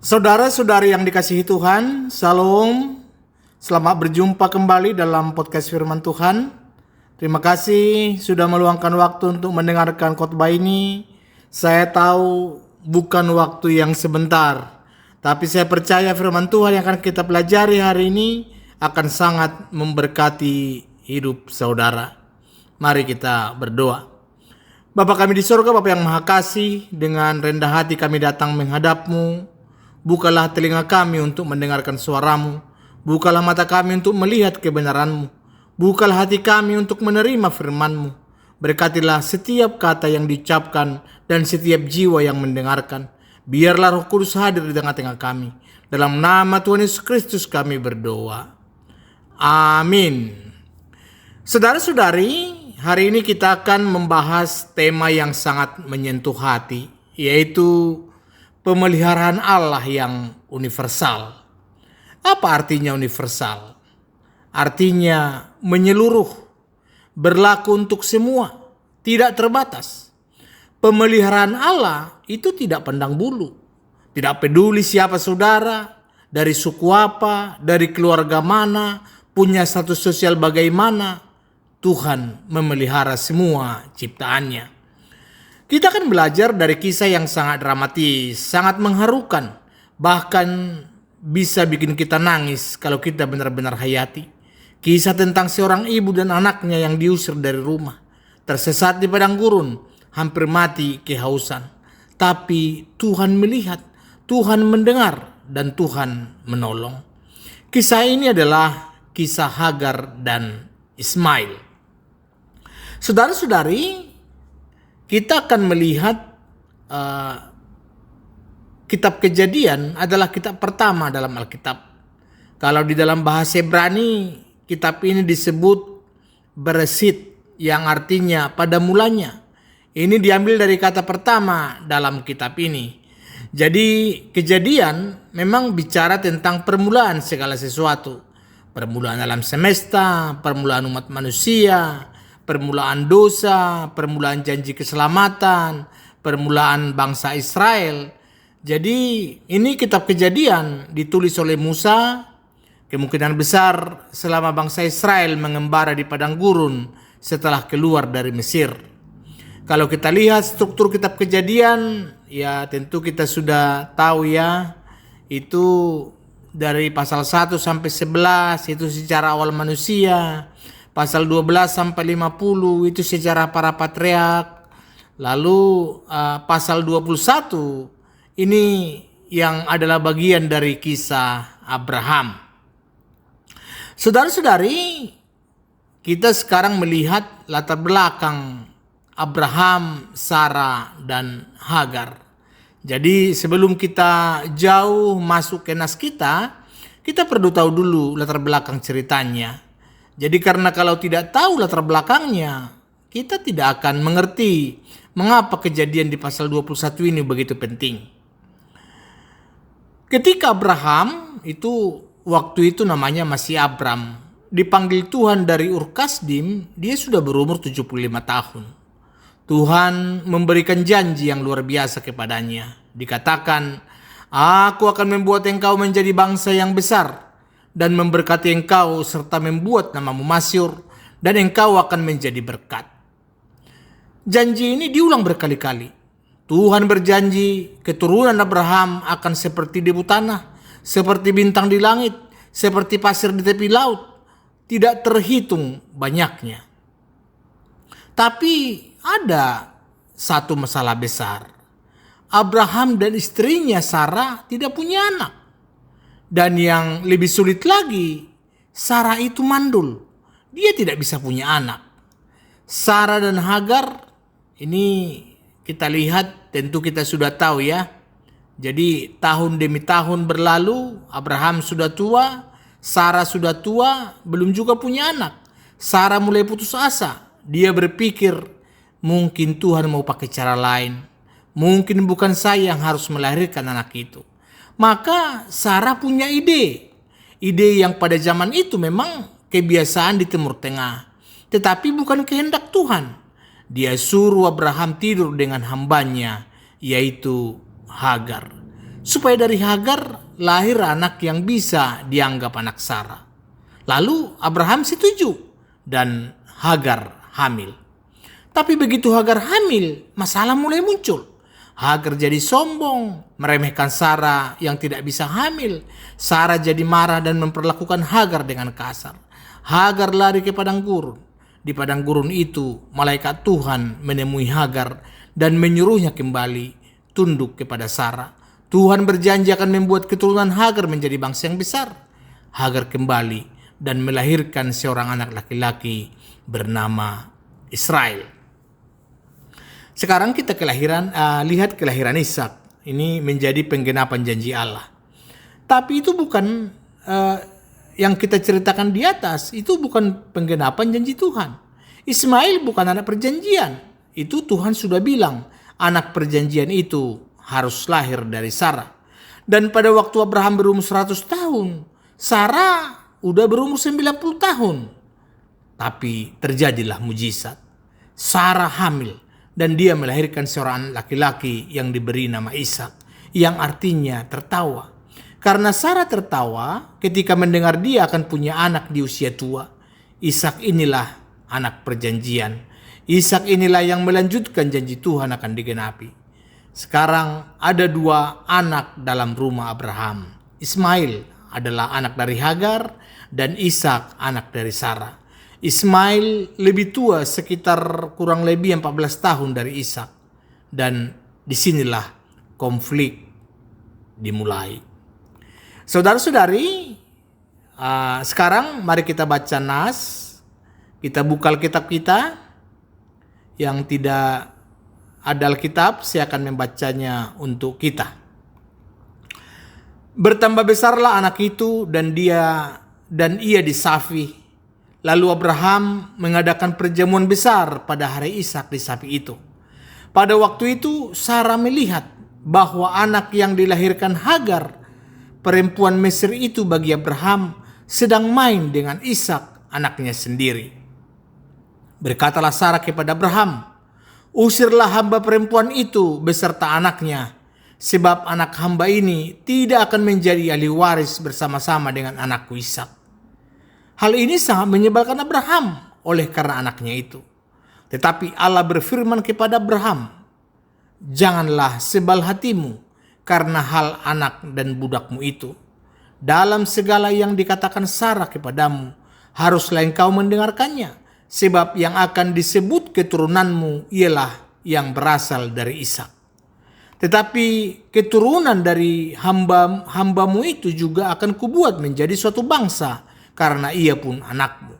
Saudara-saudari yang dikasihi Tuhan, Shalom. Selamat berjumpa kembali dalam podcast Firman Tuhan. Terima kasih sudah meluangkan waktu untuk mendengarkan khotbah ini. Saya tahu bukan waktu yang sebentar, tapi saya percaya firman Tuhan yang akan kita pelajari hari ini akan sangat memberkati hidup saudara. Mari kita berdoa. Bapa kami di surga, Bapa yang Maha Kasih, dengan rendah hati kami datang menghadap-Mu. Bukalah telinga kami untuk mendengarkan suara-Mu. Bukalah mata kami untuk melihat kebenaran-Mu. Bukalah hati kami untuk menerima firman-Mu. Berkatilah setiap kata yang diucapkan dan setiap jiwa yang mendengarkan. Biarlah Roh Kudus hadir di tengah-tengah kami. Dalam nama Tuhan Yesus Kristus kami berdoa. Amin. Saudara-saudari, hari ini kita akan membahas tema yang sangat menyentuh hati, yaitu pemeliharaan Allah yang universal. Apa artinya universal? Artinya menyeluruh, berlaku untuk semua, tidak terbatas. Pemeliharaan Allah itu tidak pandang bulu, tidak peduli siapa saudara, dari suku apa, dari keluarga mana, punya status sosial bagaimana. Tuhan memelihara semua ciptaannya. Kita akan belajar dari kisah yang sangat dramatis, sangat mengharukan, bahkan bisa bikin kita nangis kalau kita benar-benar hayati. Kisah tentang seorang ibu dan anaknya yang diusir dari rumah, tersesat di padang gurun, hampir mati kehausan. Tapi Tuhan melihat, Tuhan mendengar, dan Tuhan menolong. Kisah ini adalah kisah Hagar dan Ismail. Saudara-saudari, kita akan melihat kitab Kejadian adalah kitab pertama dalam Alkitab. Kalau di dalam bahasa Ibrani, kitab ini disebut Bereshit, yang artinya pada mulanya. Ini diambil dari kata pertama dalam kitab ini. Jadi Kejadian memang bicara tentang permulaan segala sesuatu. Permulaan alam semesta, permulaan umat manusia, permulaan dosa, permulaan janji keselamatan, permulaan bangsa Israel. Jadi ini kitab Kejadian ditulis oleh Musa, kemungkinan besar selama bangsa Israel mengembara di padang gurun setelah keluar dari Mesir. Kalau kita lihat struktur kitab Kejadian, ya tentu kita sudah tahu ya, itu dari pasal 1 sampai 11 itu sejarah awal manusia. Pasal 12 sampai 50 itu sejarah para patriark. Lalu pasal 21 ini yang adalah bagian dari kisah Abraham. Saudara-saudari, kita sekarang melihat latar belakang Abraham, Sarah, dan Hagar. Jadi sebelum kita jauh masuk ke nas kita perlu tahu dulu latar belakang ceritanya. Jadi karena kalau tidak tahu latar belakangnya, kita tidak akan mengerti mengapa kejadian di pasal 21 ini begitu penting. Ketika Abraham, itu waktu itu namanya masih Abram, dipanggil Tuhan dari Ur Kasdim, dia sudah berumur 75 tahun. Tuhan memberikan janji yang luar biasa kepadanya. Dikatakan, "Aku akan membuat engkau menjadi bangsa yang besar, dan memberkati engkau serta membuat namamu masyhur, dan engkau akan menjadi berkat." Janji ini diulang berkali-kali. Tuhan berjanji keturunan Abraham akan seperti debu tanah, seperti bintang di langit, seperti pasir di tepi laut, tidak terhitung banyaknya. Tapi ada satu masalah besar. Abraham dan istrinya Sarah tidak punya anak. Dan yang lebih sulit lagi, Sarah itu mandul. Dia tidak bisa punya anak. Sarah dan Hagar, ini kita lihat, tentu kita sudah tahu ya. Jadi tahun demi tahun berlalu, Abraham sudah tua, Sarah sudah tua, belum juga punya anak. Sarah mulai putus asa. Dia berpikir, mungkin Tuhan mau pakai cara lain. Mungkin bukan saya yang harus melahirkan anak itu. Maka Sarah punya ide yang pada zaman itu memang kebiasaan di Timur Tengah, tetapi bukan kehendak Tuhan. Dia suruh Abraham tidur dengan hambanya, yaitu Hagar. supaya dari Hagar lahir anak yang bisa dianggap anak Sarah. Lalu Abraham setuju dan Hagar hamil. Tapi begitu Hagar hamil, masalah mulai muncul. Hagar jadi sombong, meremehkan Sarah yang tidak bisa hamil. Sarah jadi marah dan memperlakukan Hagar dengan kasar. Hagar lari ke padang gurun. Di padang gurun itu, malaikat Tuhan menemui Hagar dan menyuruhnya kembali tunduk kepada Sarah. Tuhan berjanji akan membuat keturunan Hagar menjadi bangsa yang besar. Hagar kembali dan melahirkan seorang anak laki-laki bernama Israel. Sekarang kita lihat kelahiran Ishak. Ini menjadi penggenapan janji Allah. Tapi itu bukan yang kita ceritakan di atas. Itu bukan penggenapan janji Tuhan. Ismail bukan anak perjanjian. Itu Tuhan sudah bilang anak perjanjian itu harus lahir dari Sarah. Dan pada waktu Abraham berumur 100 tahun, Sarah udah berumur 90 tahun. Tapi terjadilah mujizat. Sarah hamil dan dia melahirkan seorang laki-laki yang diberi nama Ishak, yang artinya tertawa. Karena Sarah tertawa ketika mendengar dia akan punya anak di usia tua. Ishak inilah anak perjanjian. Ishak inilah yang melanjutkan janji Tuhan akan digenapi. Sekarang ada 2 anak dalam rumah Abraham. Ismail adalah anak dari Hagar dan Ishak anak dari Sarah. Ismail lebih tua sekitar kurang lebih 14 tahun dari Ishak. Dan disinilah konflik dimulai. Saudara-saudari, sekarang mari kita baca Nas. Kita buka Alkitab kita. Yang tidak ada Alkitab, saya akan membacanya untuk kita. Bertambah besarlah anak itu dan ia disafi. Lalu Abraham mengadakan perjamuan besar pada hari Ishak disafi itu. Pada waktu itu Sarah melihat bahwa anak yang dilahirkan Hagar, perempuan Mesir itu bagi Abraham, sedang main dengan Ishak anaknya sendiri. Berkatalah Sarah kepada Abraham, "Usirlah hamba perempuan itu beserta anaknya, sebab anak hamba ini tidak akan menjadi ahli waris bersama-sama dengan anakku Ishak." Hal ini sangat menyebalkan Abraham oleh karena anaknya itu. Tetapi Allah berfirman kepada Abraham, "Janganlah sebal hatimu karena hal anak dan budakmu itu. Dalam segala yang dikatakan Sarah kepadamu, haruslah engkau mendengarkannya, sebab yang akan disebut keturunanmu ialah yang berasal dari Ishak. Tetapi keturunan dari hambamu itu juga akan kubuat menjadi suatu bangsa, karena ia pun anakmu."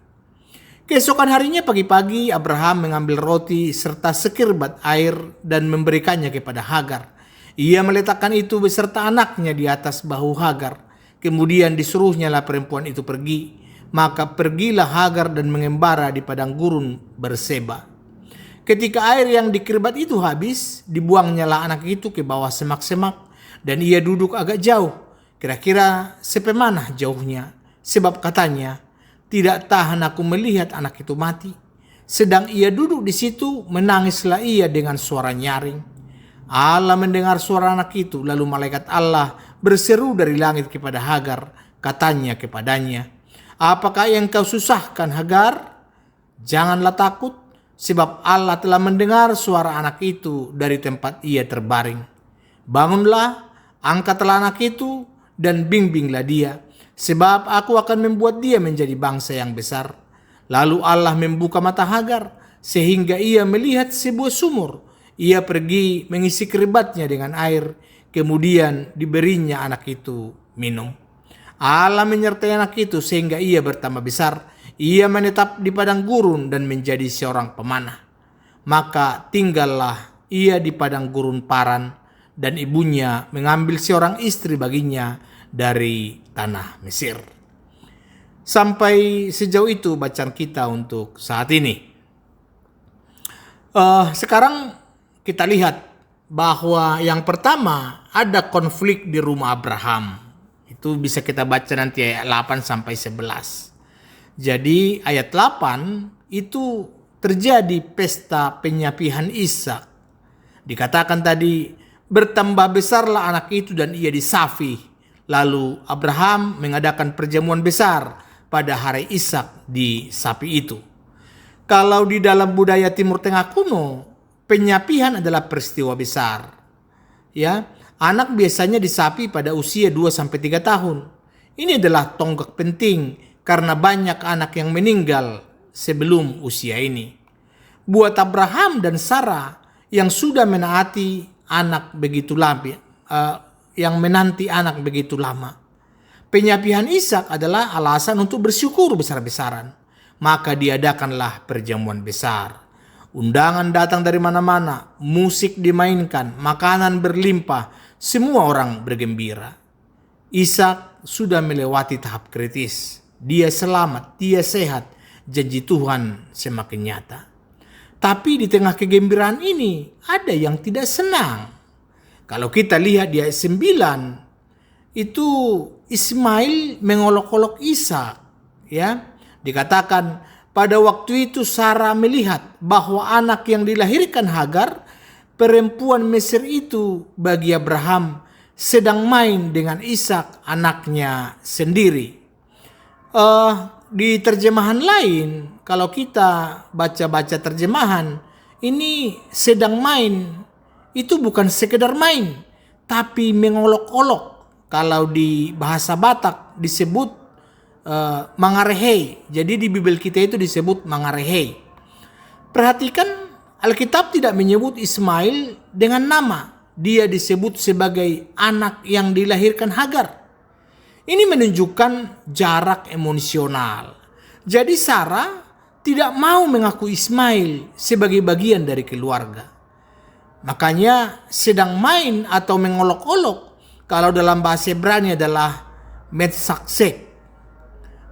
Keesokan harinya pagi-pagi Abraham mengambil roti serta sekirbat air dan memberikannya kepada Hagar. Ia meletakkan itu beserta anaknya di atas bahu Hagar. Kemudian disuruhnyalah perempuan itu pergi. Maka pergilah Hagar dan mengembara di padang gurun Berseba. Ketika air yang dikirbat itu habis, dibuangnyalah anak itu ke bawah semak-semak dan ia duduk agak jauh, kira-kira sepemanah jauhnya. Sebab katanya, "Tidak tahan aku melihat anak itu mati." Sedang ia duduk di situ, menangislah ia dengan suara nyaring. Allah mendengar suara anak itu, lalu malaikat Allah berseru dari langit kepada Hagar. Katanya kepadanya, "Apakah yang kau susahkan, Hagar? Janganlah takut, sebab Allah telah mendengar suara anak itu dari tempat ia terbaring. Bangunlah, angkatlah anak itu, dan bimbinglah dia. Sebab aku akan membuat dia menjadi bangsa yang besar." Lalu Allah membuka mata Hagar, sehingga ia melihat sebuah sumur. Ia pergi mengisi keribatnya dengan air, kemudian diberinya anak itu minum. Allah menyertai anak itu sehingga ia bertambah besar. Ia menetap di padang gurun dan menjadi seorang pemanah. Maka tinggallah ia di padang gurun Paran, dan ibunya mengambil seorang istri baginya dari tanah Mesir. Sampai sejauh itu bacaan kita untuk saat ini. Sekarang kita lihat bahwa yang pertama ada konflik di rumah Abraham. Itu bisa kita baca nanti ayat 8 sampai 11. Jadi ayat 8 itu terjadi pesta penyapihan Ishak. Dikatakan tadi Bertambah besarlah anak itu dan ia disafi. Lalu Abraham mengadakan perjamuan besar pada hari Ishak di sapi itu. Kalau di dalam budaya Timur Tengah kuno, penyapihan adalah peristiwa besar. Ya, anak biasanya disapi pada usia 2-3 tahun. Ini adalah tonggak penting karena banyak anak yang meninggal sebelum usia ini. Buat Abraham dan Sarah yang sudah menaati anak begitu lama, penyapihan Ishak adalah alasan untuk bersyukur besar-besaran. Maka diadakanlah perjamuan besar. Undangan datang dari mana-mana, musik dimainkan, makanan berlimpah, semua orang bergembira. Ishak sudah melewati tahap kritis. Dia selamat, dia sehat, janji Tuhan semakin nyata. Tapi di tengah kegembiraan ini ada yang tidak senang. Kalau kita lihat di ayat 9, itu Ismail mengolok-olok Ishak. Ya, dikatakan pada waktu itu Sarah melihat bahwa anak yang dilahirkan Hagar, perempuan Mesir itu bagi Abraham, sedang main dengan Ishak anaknya sendiri. Di terjemahan lain, kalau kita baca-baca terjemahan, ini sedang main, itu bukan sekedar main, tapi mengolok-olok. Kalau di bahasa Batak disebut mangarehei. Jadi di Bible kita itu disebut mangarehei. Perhatikan, Alkitab tidak menyebut Ismail dengan nama. Dia disebut sebagai anak yang dilahirkan Hagar. Ini menunjukkan jarak emosional. Jadi Sarah tidak mau mengaku Ismail sebagai bagian dari keluarga. Makanya sedang main atau mengolok-olok, kalau dalam bahasa Ibrani adalah metsaksek.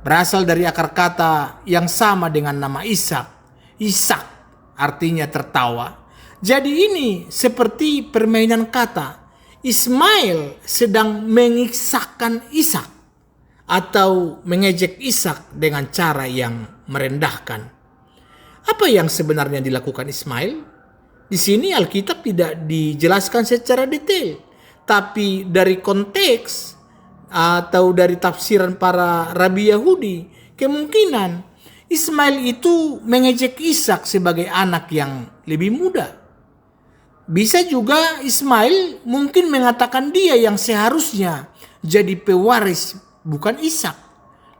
Berasal dari akar kata yang sama dengan nama Ishak. Ishak artinya tertawa. Jadi ini seperti permainan kata. Ismail sedang mengisahkan Ishak atau mengejek Ishak dengan cara yang merendahkan. Apa yang sebenarnya dilakukan Ismail? Di sini Alkitab tidak dijelaskan secara detail, tapi dari konteks atau dari tafsiran para rabi Yahudi, kemungkinan Ismail itu mengejek Ishak sebagai anak yang lebih muda. Bisa juga Ismail mungkin mengatakan dia yang seharusnya jadi pewaris, bukan Ishak.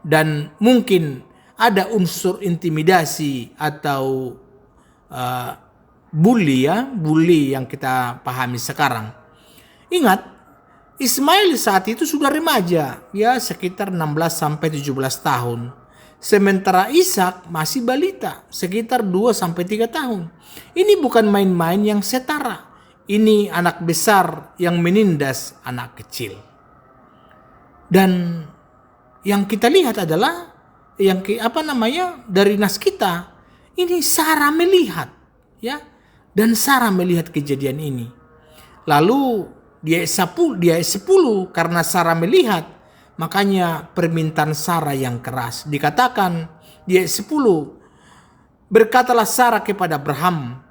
Dan mungkin ada unsur intimidasi atau bully yang kita pahami sekarang. Ingat, Ismail saat itu sudah remaja, ya sekitar 16-17 tahun. Sementara Ishak masih balita, sekitar 2-3 tahun. Ini bukan main-main yang setara. Ini anak besar yang menindas anak kecil. Dan yang kita lihat adalah dari nas kita, ini Sarah melihat, ya. Dan Sarah melihat kejadian ini. Lalu di ayat 10 karena Sarah melihat, makanya permintaan Sarah yang keras. Dikatakan di ayat 10, berkatalah Sarah kepada Abraham,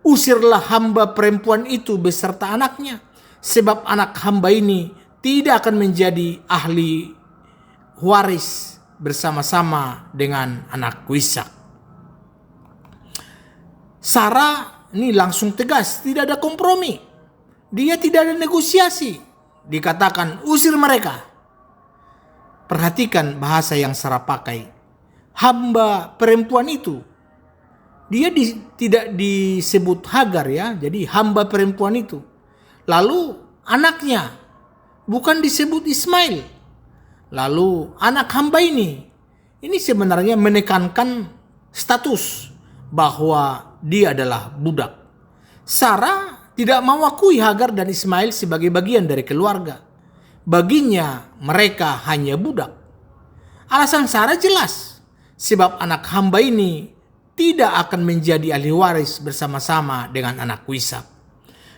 usirlah hamba perempuan itu beserta anaknya, sebab anak hamba ini tidak akan menjadi ahli waris bersama-sama dengan anakku Ishak. Sarah ini langsung tegas, tidak ada kompromi. Dia tidak ada negosiasi. Dikatakan usir mereka. Perhatikan bahasa yang Sarah pakai. Hamba perempuan itu. Dia tidak disebut Hagar, ya. Jadi hamba perempuan itu. Lalu anaknya bukan disebut Ismail. Lalu anak hamba ini sebenarnya menekankan status bahwa dia adalah budak. Sarah tidak mau akui Hagar dan Ismail sebagai bagian dari keluarga. Baginya mereka hanya budak. Alasan Sarah jelas, sebab anak hamba ini tidak akan menjadi ahli waris bersama-sama dengan anakku Ishak.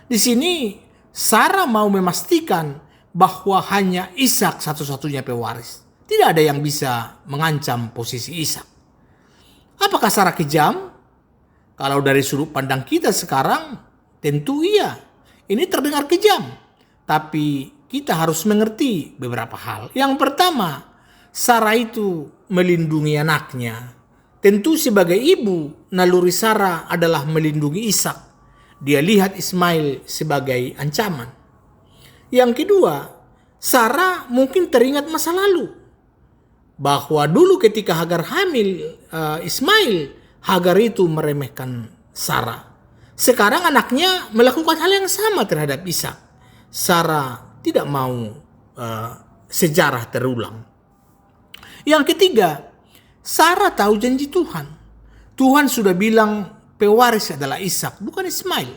Di sini Sarah mau memastikan bahwa hanya Ishak satu-satunya pewaris. Tidak ada yang bisa mengancam posisi Ishak. Apakah Sarah kejam? Kalau dari sudut pandang kita sekarang, tentu iya. Ini terdengar kejam, tapi kita harus mengerti beberapa hal. Yang pertama, Sarah itu melindungi anaknya. Tentu sebagai ibu, naluri Sarah adalah melindungi Ishak. Dia lihat Ismail sebagai ancaman. Yang kedua, Sarah mungkin teringat masa lalu. Bahwa dulu ketika Hagar hamil Ismail, Hagar itu meremehkan Sarah. Sekarang anaknya melakukan hal yang sama terhadap Ishak. Sarah tidak mau sejarah terulang. Yang ketiga, Sarah tahu janji Tuhan. Tuhan sudah bilang pewaris adalah Ishak, bukan Ismail.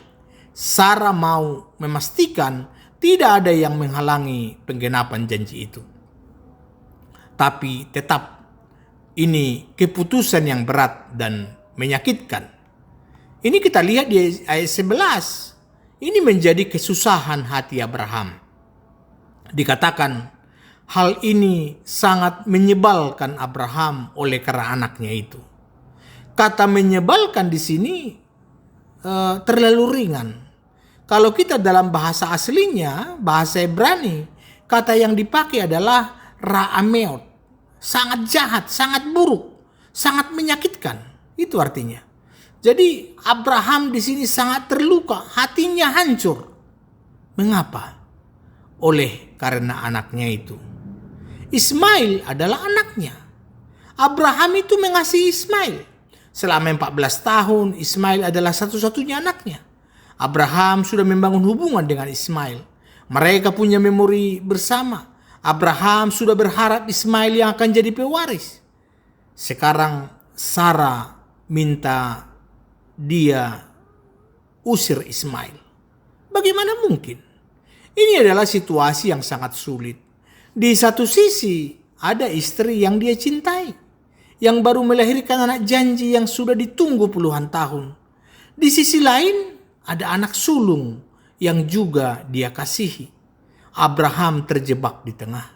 Sarah mau memastikan tidak ada yang menghalangi penggenapan janji itu. Tapi tetap ini keputusan yang berat dan menyakitkan. Ini kita lihat di ayat 11. Ini menjadi kesusahan hati Abraham. Dikatakan hal ini sangat menyebalkan Abraham oleh karena anaknya itu. Kata menyebalkan di sini terlalu ringan. Kalau kita dalam bahasa aslinya, bahasa Ibrani, kata yang dipakai adalah ra'ameot. Sangat jahat, sangat buruk, sangat menyakitkan. Itu artinya. Jadi Abraham di sini sangat terluka, hatinya hancur. Mengapa? Oleh karena anaknya itu. Ismail adalah anaknya. Abraham itu mengasihi Ismail. Selama 14 tahun Ismail adalah satu-satunya anaknya. Abraham sudah membangun hubungan dengan Ismail. Mereka punya memori bersama. Abraham sudah berharap Ismail yang akan jadi pewaris. Sekarang Sarah minta dia usir Ismail. Bagaimana mungkin? Ini adalah situasi yang sangat sulit. Di satu sisi ada istri yang dia cintai, yang baru melahirkan anak janji yang sudah ditunggu puluhan tahun. Di sisi lain ada anak sulung yang juga dia kasihi. Abraham terjebak di tengah.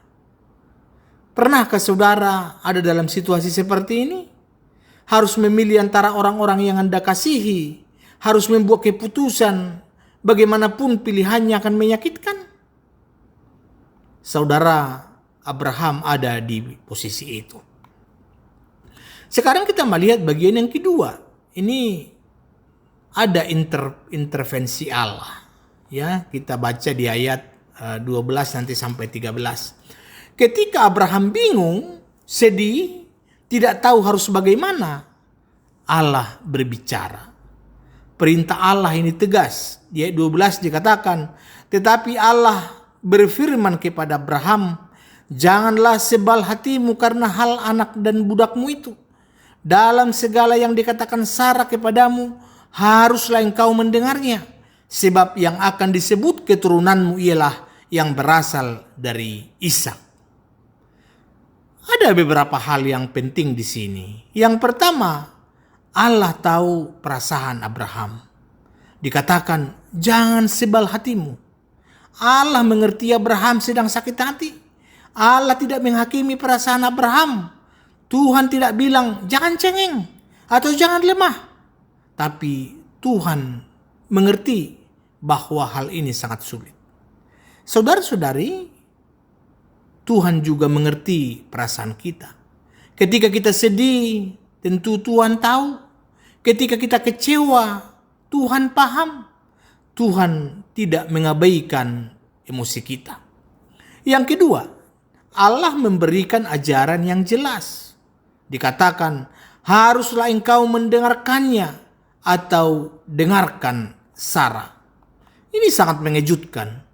Pernahkah saudara ada dalam situasi seperti ini? Harus memilih antara orang-orang yang Anda kasihi, harus membuat keputusan, bagaimanapun pilihannya akan menyakitkan. Saudara Abraham ada di posisi itu. Sekarang kita melihat bagian yang kedua. Ini ada intervensi Allah. Ya, kita baca di ayat 12 nanti sampai 13. Ketika Abraham bingung, sedih, tidak tahu harus bagaimana, Allah berbicara. Perintah Allah ini tegas. Di ayat 12 dikatakan, tetapi Allah berfirman kepada Abraham, janganlah sebal hatimu karena hal anak dan budakmu itu. Dalam segala yang dikatakan Sarah kepadamu, haruslah engkau mendengarnya. Sebab yang akan disebut keturunanmu ialah yang berasal dari Ishak. Ada beberapa hal yang penting di sini. Yang pertama, Allah tahu perasaan Abraham. Dikatakan, jangan sebal hatimu. Allah mengerti Abraham sedang sakit hati. Allah tidak menghakimi perasaan Abraham. Tuhan tidak bilang, jangan cengeng atau jangan lemah. Tapi Tuhan mengerti bahwa hal ini sangat sulit. Saudara-saudari, Tuhan juga mengerti perasaan kita. Ketika kita sedih, tentu Tuhan tahu. Ketika kita kecewa, Tuhan paham. Tuhan tidak mengabaikan emosi kita. Yang kedua, Allah memberikan ajaran yang jelas. Dikatakan, haruslah engkau mendengarkannya atau dengarkan Sarah. Ini sangat mengejutkan.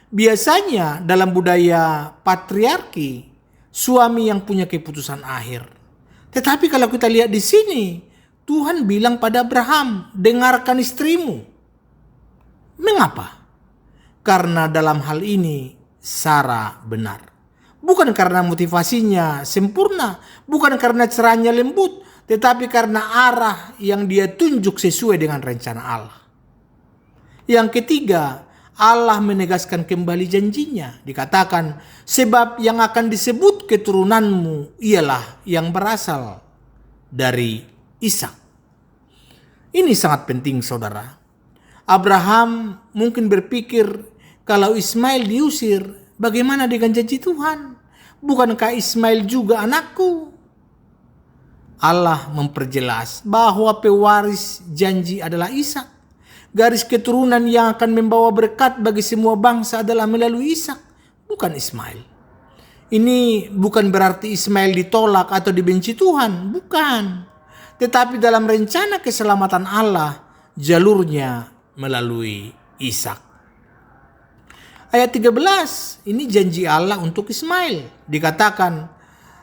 Biasanya dalam budaya patriarki, suami yang punya keputusan akhir. Tetapi kalau kita lihat di sini, Tuhan bilang pada Abraham, dengarkan istrimu. Mengapa? Karena dalam hal ini Sarah benar. Bukan karena motivasinya sempurna, bukan karena caranya lembut, tetapi karena arah yang dia tunjuk sesuai dengan rencana Allah. Yang ketiga, Allah menegaskan kembali janjinya. Dikatakan, sebab yang akan disebut keturunanmu ialah yang berasal dari Ishak. Ini sangat penting, saudara. Abraham mungkin berpikir, kalau Ismail diusir, bagaimana dengan janji Tuhan? Bukankah Ismail juga anakku? Allah memperjelas bahwa pewaris janji adalah Ishak. Garis keturunan yang akan membawa berkat bagi semua bangsa adalah melalui Ishak, bukan Ismail. Ini bukan berarti Ismail ditolak atau dibenci Tuhan, bukan. Tetapi dalam rencana keselamatan Allah, jalurnya melalui Ishak. Ayat 13, ini janji Allah untuk Ismail. Dikatakan,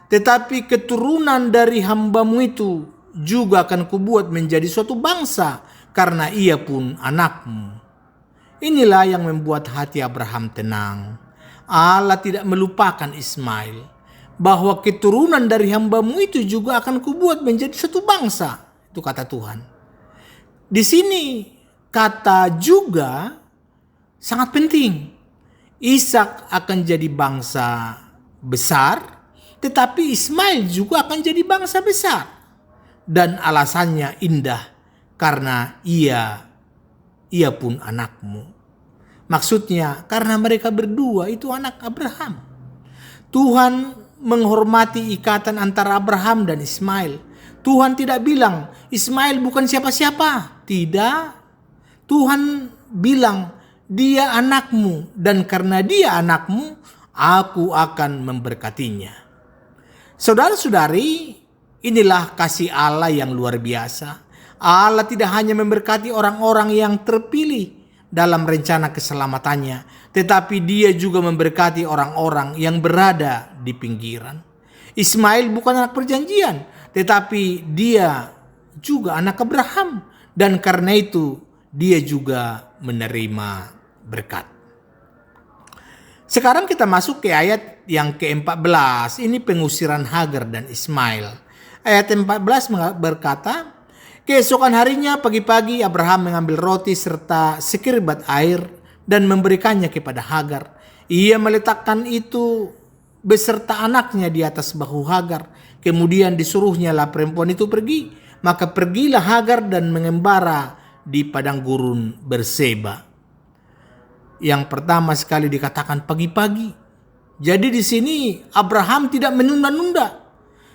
tetapi keturunan dari hambamu itu juga akan kubuat menjadi suatu bangsa, karena ia pun anakmu. Inilah yang membuat hati Abraham tenang. Allah tidak melupakan Ismail, bahwa keturunan dari hambamu itu juga akan kubuat menjadi suatu bangsa. Itu kata Tuhan. Di sini kata juga sangat penting. Ishak akan jadi bangsa besar, tetapi Ismail juga akan jadi bangsa besar. Dan alasannya indah, karena ia pun anakmu. Maksudnya karena mereka berdua itu anak Abraham. Tuhan menghormati ikatan antara Abraham dan Ismail. Tuhan tidak bilang Ismail bukan siapa-siapa. Tidak. Tuhan bilang dia anakmu, dan karena dia anakmu, aku akan memberkatinya. Saudara-saudari, inilah kasih Allah yang luar biasa. Allah tidak hanya memberkati orang-orang yang terpilih dalam rencana keselamatannya, tetapi dia juga memberkati orang-orang yang berada di pinggiran. Ismail bukan anak perjanjian, tetapi dia juga anak Abraham, dan karena itu dia juga menerima berkat. Sekarang kita masuk ke ayat yang ke-14. Ini pengusiran Hagar dan Ismail. Ayat 14 berkata, keesokan harinya pagi-pagi Abraham mengambil roti serta sekiribat air dan memberikannya kepada Hagar. Ia meletakkan itu beserta anaknya di atas bahu Hagar. Kemudian disuruhnyalah perempuan itu pergi. Maka pergilah Hagar dan mengembara di padang gurun Berseba. Yang pertama sekali dikatakan pagi-pagi. Jadi di sini Abraham tidak menunda-nunda.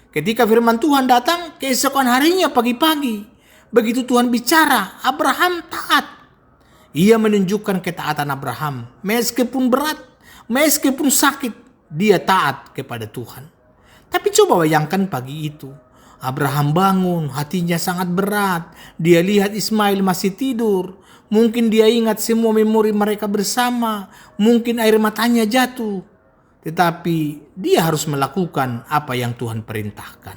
Ketika firman Tuhan datang, keesokan harinya pagi-pagi. Begitu Tuhan bicara, Abraham taat. Ia menunjukkan ketaatan Abraham. Meskipun berat, meskipun sakit, dia taat kepada Tuhan. Tapi coba bayangkan pagi itu. Abraham bangun, hatinya sangat berat. Dia lihat Ismail masih tidur. Mungkin dia ingat semua memori mereka bersama. Mungkin air matanya jatuh. Tetapi dia harus melakukan apa yang Tuhan perintahkan.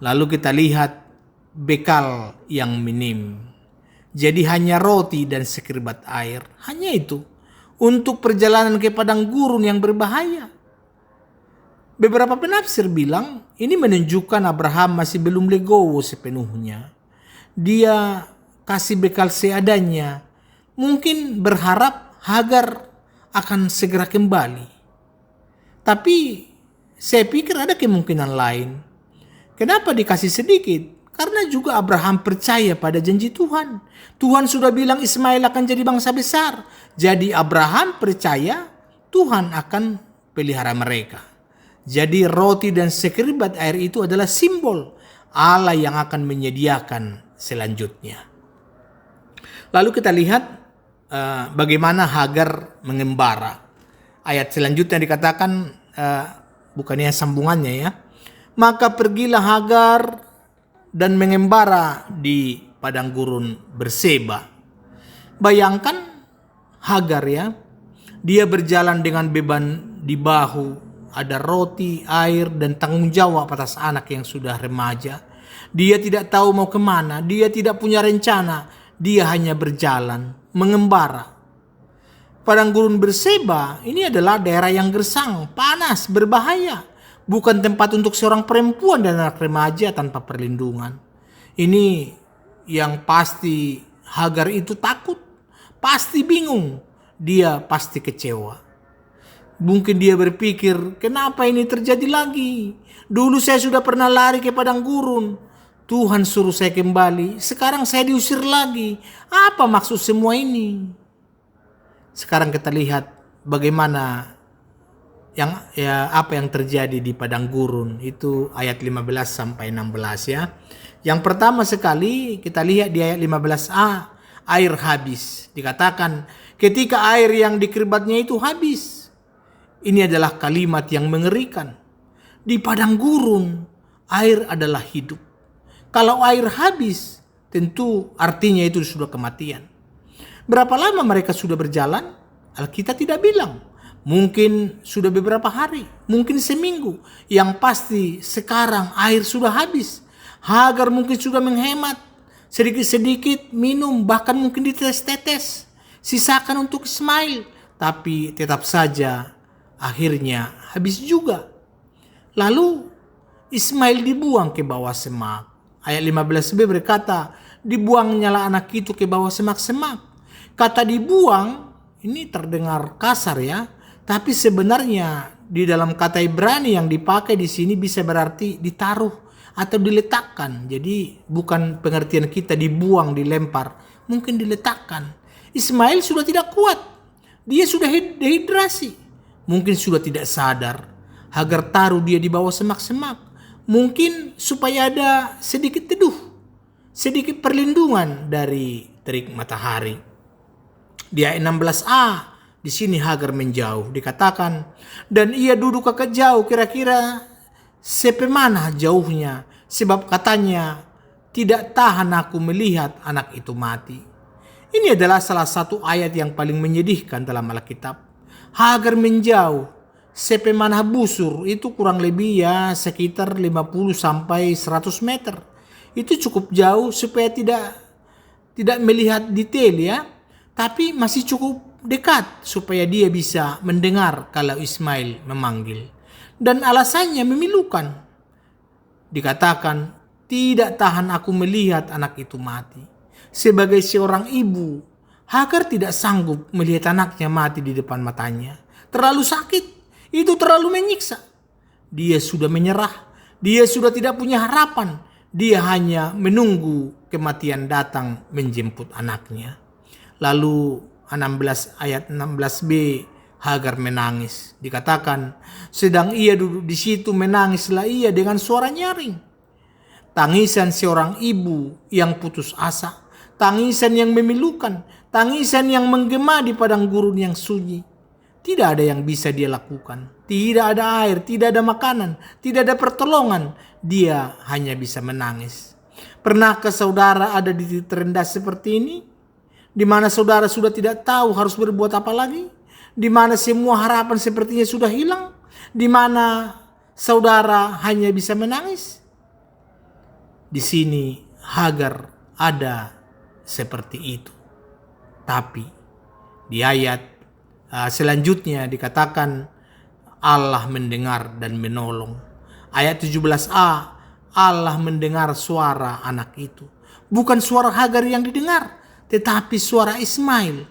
Lalu kita lihat bekal yang minim. Jadi hanya roti dan sekiribat air. Hanya itu. Untuk perjalanan ke padang gurun yang berbahaya. Beberapa penafsir bilang ini menunjukkan Abraham masih belum legowo sepenuhnya. Dia kasih bekal seadanya. Mungkin berharap Hagar akan segera kembali. Tapi saya pikir ada kemungkinan lain. Kenapa dikasih sedikit? Karena juga Abraham percaya pada janji Tuhan. Tuhan sudah bilang Ismail akan jadi bangsa besar. Jadi Abraham percaya Tuhan akan pelihara mereka. Jadi roti dan sekiribat air itu adalah simbol Allah yang akan menyediakan selanjutnya. Lalu kita lihat bagaimana Hagar mengembara. Ayat selanjutnya dikatakan, bukannya sambungannya ya. Maka pergilah Hagar dan mengembara di padang gurun Berseba. Bayangkan Hagar ya, dia berjalan dengan beban di bahu. Ada roti, air, dan tanggung jawab atas anak yang sudah remaja. Dia tidak tahu mau kemana, dia tidak punya rencana. Dia hanya berjalan, mengembara. Padang gurun Berseba ini adalah daerah yang gersang, panas, berbahaya. Bukan tempat untuk seorang perempuan dan anak remaja tanpa perlindungan. Ini yang pasti Hagar itu takut, pasti bingung, dia pasti kecewa. Mungkin dia berpikir, kenapa ini terjadi lagi? Dulu saya sudah pernah lari ke padang gurun. Tuhan suruh saya kembali, sekarang saya diusir lagi. Apa maksud semua ini? Sekarang kita lihat bagaimana apa yang terjadi di padang gurun. Itu ayat 15 sampai 16 ya. Yang pertama sekali kita lihat di ayat 15a, air habis. Dikatakan ketika air yang di keribatnya itu habis. Ini adalah kalimat yang mengerikan. Di padang gurun, air adalah hidup. Kalau air habis, tentu artinya itu sudah kematian. Berapa lama mereka sudah berjalan? Alkitab tidak bilang. Mungkin sudah beberapa hari, mungkin seminggu. Yang pasti sekarang air sudah habis. Hagar mungkin sudah menghemat. Sedikit-sedikit minum, bahkan mungkin ditetes-tetes. Sisakan untuk Ismail. Tapi tetap saja akhirnya habis juga. Lalu Ismail dibuang ke bawah semak. Ayat 15b berkata, dibuangnyalah anak itu ke bawah semak-semak. Kata dibuang ini terdengar kasar ya, tapi sebenarnya di dalam kata Ibrani yang dipakai di sini bisa berarti ditaruh atau diletakkan. Jadi bukan pengertian kita dibuang, dilempar, mungkin diletakkan. Ismail sudah tidak kuat. Dia sudah dehidrasi. Mungkin sudah tidak sadar. Hagar taruh dia di bawah semak-semak. Mungkin supaya ada sedikit teduh, sedikit perlindungan dari terik matahari. Di ayat 16a, di sini Hagar menjauh. Dikatakan, dan ia duduk agak jauh, kira-kira sepemana jauhnya. Sebab katanya, tidak tahan aku melihat anak itu mati. Ini adalah salah satu ayat yang paling menyedihkan dalam Alkitab. Hagar menjauh. Sepemana busur itu kurang lebih ya sekitar 50 sampai 100 meter. Itu cukup jauh supaya tidak melihat detail ya. Tapi masih cukup dekat supaya dia bisa mendengar kalau Ismail memanggil. Dan alasannya memilukan. Dikatakan, tidak tahan aku melihat anak itu mati. Sebagai seorang ibu, Hagar tidak sanggup melihat anaknya mati di depan matanya. Terlalu sakit. Itu terlalu menyiksa. Dia sudah menyerah. Dia sudah tidak punya harapan. Dia hanya menunggu kematian datang menjemput anaknya. Lalu ayat 16b, Hagar menangis. Dikatakan, sedang ia duduk di situ menangislah ia dengan suara nyaring. Tangisan seorang ibu yang putus asa. Tangisan yang memilukan. Tangisan yang menggema di padang gurun yang sunyi. Tidak ada yang bisa dia lakukan. Tidak ada air, tidak ada makanan, tidak ada pertolongan. Dia hanya bisa menangis. Pernahkah saudara ada di titik terendah seperti ini? Di mana saudara sudah tidak tahu harus berbuat apa lagi? Di mana semua harapan sepertinya sudah hilang? Di mana saudara hanya bisa menangis? Di sini Hagar ada seperti itu. Tapi di ayat selanjutnya dikatakan Allah mendengar dan menolong. Ayat 17a, Allah mendengar suara anak itu. Bukan suara Hagar yang didengar, tetapi suara Ismail.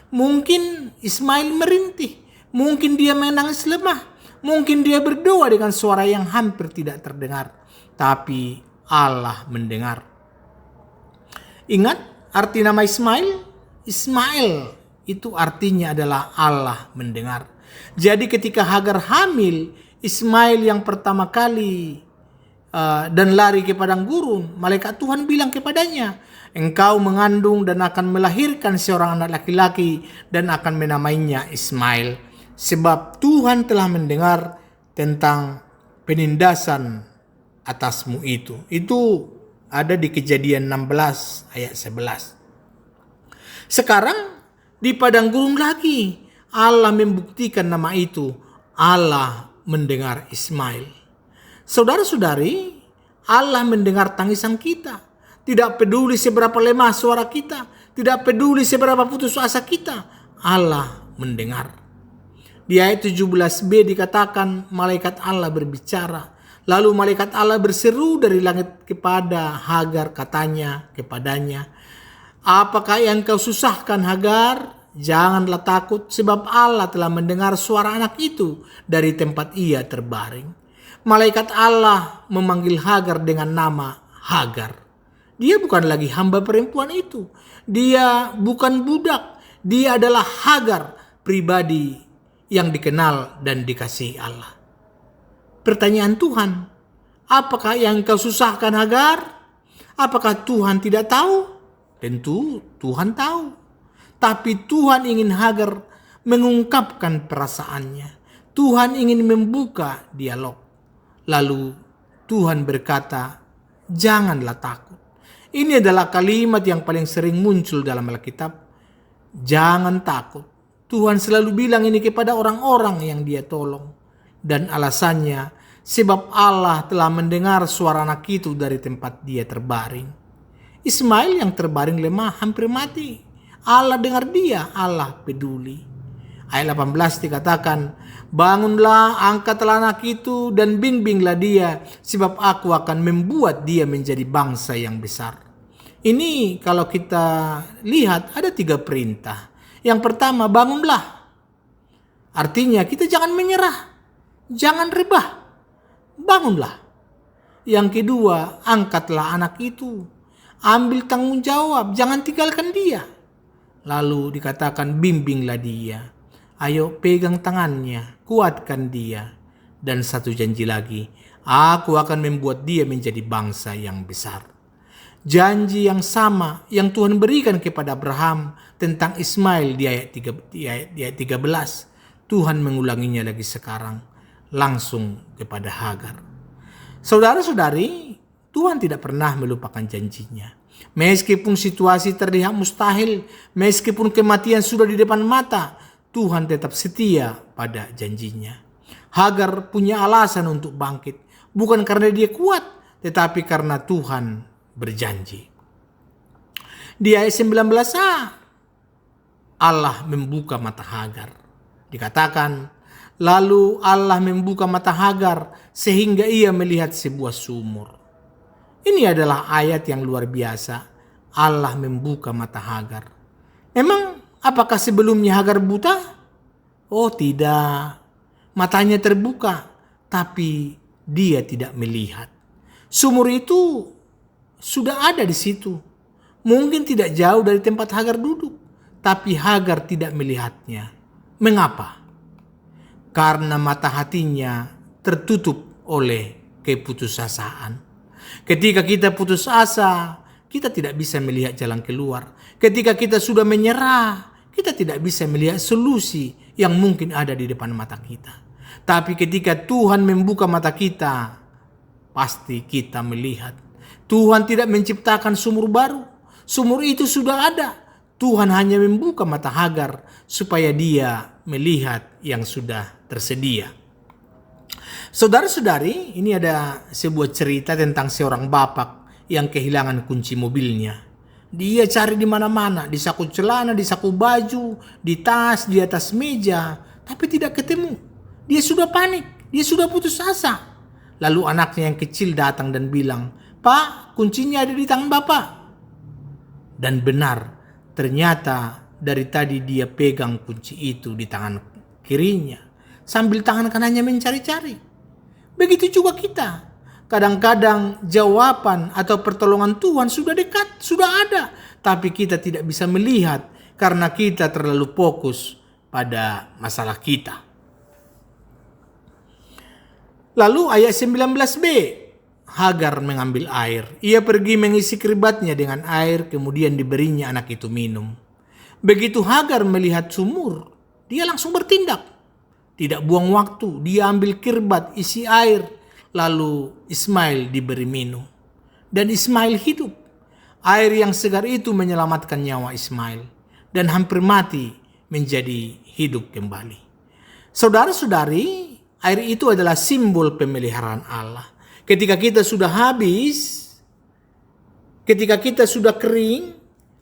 Mungkin Ismail merintih, mungkin dia menangis lemah, mungkin dia berdoa dengan suara yang hampir tidak terdengar. Tapi Allah mendengar. Ingat arti nama Ismail? Ismail itu artinya adalah Allah mendengar. Jadi ketika Hagar hamil, Ismail yang pertama kali dan lari ke padang gurun, malaikat Tuhan bilang kepadanya, engkau mengandung dan akan melahirkan seorang anak laki-laki dan akan menamainya Ismail. Sebab Tuhan telah mendengar tentang penindasan atasmu itu. Itu ada di Kejadian 16 ayat 11. Sekarang di padang gurun lagi, Allah membuktikan nama itu. Allah mendengar Ismail. Saudara-saudari, Allah mendengar tangisan kita. Tidak peduli seberapa lemah suara kita. Tidak peduli seberapa putus asa kita. Allah mendengar. Di ayat 17b dikatakan malaikat Allah berbicara. Lalu malaikat Allah berseru dari langit kepada Hagar, katanya kepadanya, apakah yang kau susahkan Hagar? Janganlah takut, sebab Allah telah mendengar suara anak itu dari tempat ia terbaring. Malaikat Allah memanggil Hagar dengan nama Hagar. Dia bukan lagi hamba perempuan itu. Dia bukan budak. Dia adalah Hagar, pribadi yang dikenal dan dikasihi Allah. Pertanyaan Tuhan, apakah yang kau susahkan Hagar? Apakah Tuhan tidak tahu? Tentu Tuhan tahu. Tapi Tuhan ingin Hagar mengungkapkan perasaannya. Tuhan ingin membuka dialog. Lalu Tuhan berkata, janganlah takut. Ini adalah kalimat yang paling sering muncul dalam Alkitab. Jangan takut. Tuhan selalu bilang ini kepada orang-orang yang Dia tolong. Dan alasannya, sebab Allah telah mendengar suara anak itu dari tempat dia terbaring. Ismail yang terbaring lemah hampir mati. Allah dengar dia, Allah peduli. Ayat 18 dikatakan, bangunlah, angkatlah anak itu dan bimbinglah dia, sebab aku akan membuat dia menjadi bangsa yang besar. Ini kalau kita lihat ada 3 perintah. Yang pertama, bangunlah. Artinya kita jangan menyerah, jangan rebah, bangunlah. Yang kedua, angkatlah anak itu. Ambil tanggung jawab, jangan tinggalkan dia. Lalu dikatakan bimbinglah dia. Ayo pegang tangannya, kuatkan dia. Dan satu janji lagi, aku akan membuat dia menjadi bangsa yang besar. Janji yang sama yang Tuhan berikan kepada Abraham tentang Ismail di ayat 13. Tuhan mengulanginya lagi sekarang, langsung kepada Hagar. Saudara-saudari, Tuhan tidak pernah melupakan janjinya. Meskipun situasi terlihat mustahil, meskipun kematian sudah di depan mata, Tuhan tetap setia pada janjinya. Hagar punya alasan untuk bangkit, bukan karena dia kuat, tetapi karena Tuhan berjanji. Di ayat 19a, Allah membuka mata Hagar. Dikatakan, lalu Allah membuka mata Hagar sehingga ia melihat sebuah sumur. Ini adalah ayat yang luar biasa. Allah membuka mata Hagar. Memang apakah sebelumnya Hagar buta? Oh tidak. Matanya terbuka, tapi dia tidak melihat. Sumur itu sudah ada di situ. Mungkin tidak jauh dari tempat Hagar duduk, tapi Hagar tidak melihatnya. Mengapa? Karena mata hatinya tertutup oleh keputusasaan. Ketika kita putus asa, kita tidak bisa melihat jalan keluar. Ketika kita sudah menyerah, kita tidak bisa melihat solusi yang mungkin ada di depan mata kita. Tapi ketika Tuhan membuka mata kita, pasti kita melihat. Tuhan tidak menciptakan sumur baru. Sumur itu sudah ada. Tuhan hanya membuka mata Hagar supaya dia melihat yang sudah tersedia. Saudara-saudari, ini ada sebuah cerita tentang seorang bapak yang kehilangan kunci mobilnya. Dia cari di mana-mana, di saku celana, di saku baju, di tas, di atas meja, tapi tidak ketemu. Dia sudah panik, dia sudah putus asa. Lalu anaknya yang kecil datang dan bilang, "Pak, kuncinya ada di tangan Bapak." Dan benar, ternyata dari tadi dia pegang kunci itu di tangan kirinya, sambil tangan kanannya mencari-cari. Begitu juga kita. Kadang-kadang jawaban atau pertolongan Tuhan sudah dekat, sudah ada. Tapi kita tidak bisa melihat karena kita terlalu fokus pada masalah kita. Lalu ayat 19b, Hagar mengambil air. Ia pergi mengisi keribatnya dengan air, kemudian diberinya anak itu minum. Begitu Hagar melihat sumur, dia langsung bertindak. Tidak buang waktu, dia ambil kirbat isi air, lalu Ismail diberi minum. Dan Ismail hidup. Air yang segar itu menyelamatkan nyawa Ismail, dan hampir mati menjadi hidup kembali. Saudara-saudari, air itu adalah simbol pemeliharaan Allah. Ketika kita sudah habis, ketika kita sudah kering,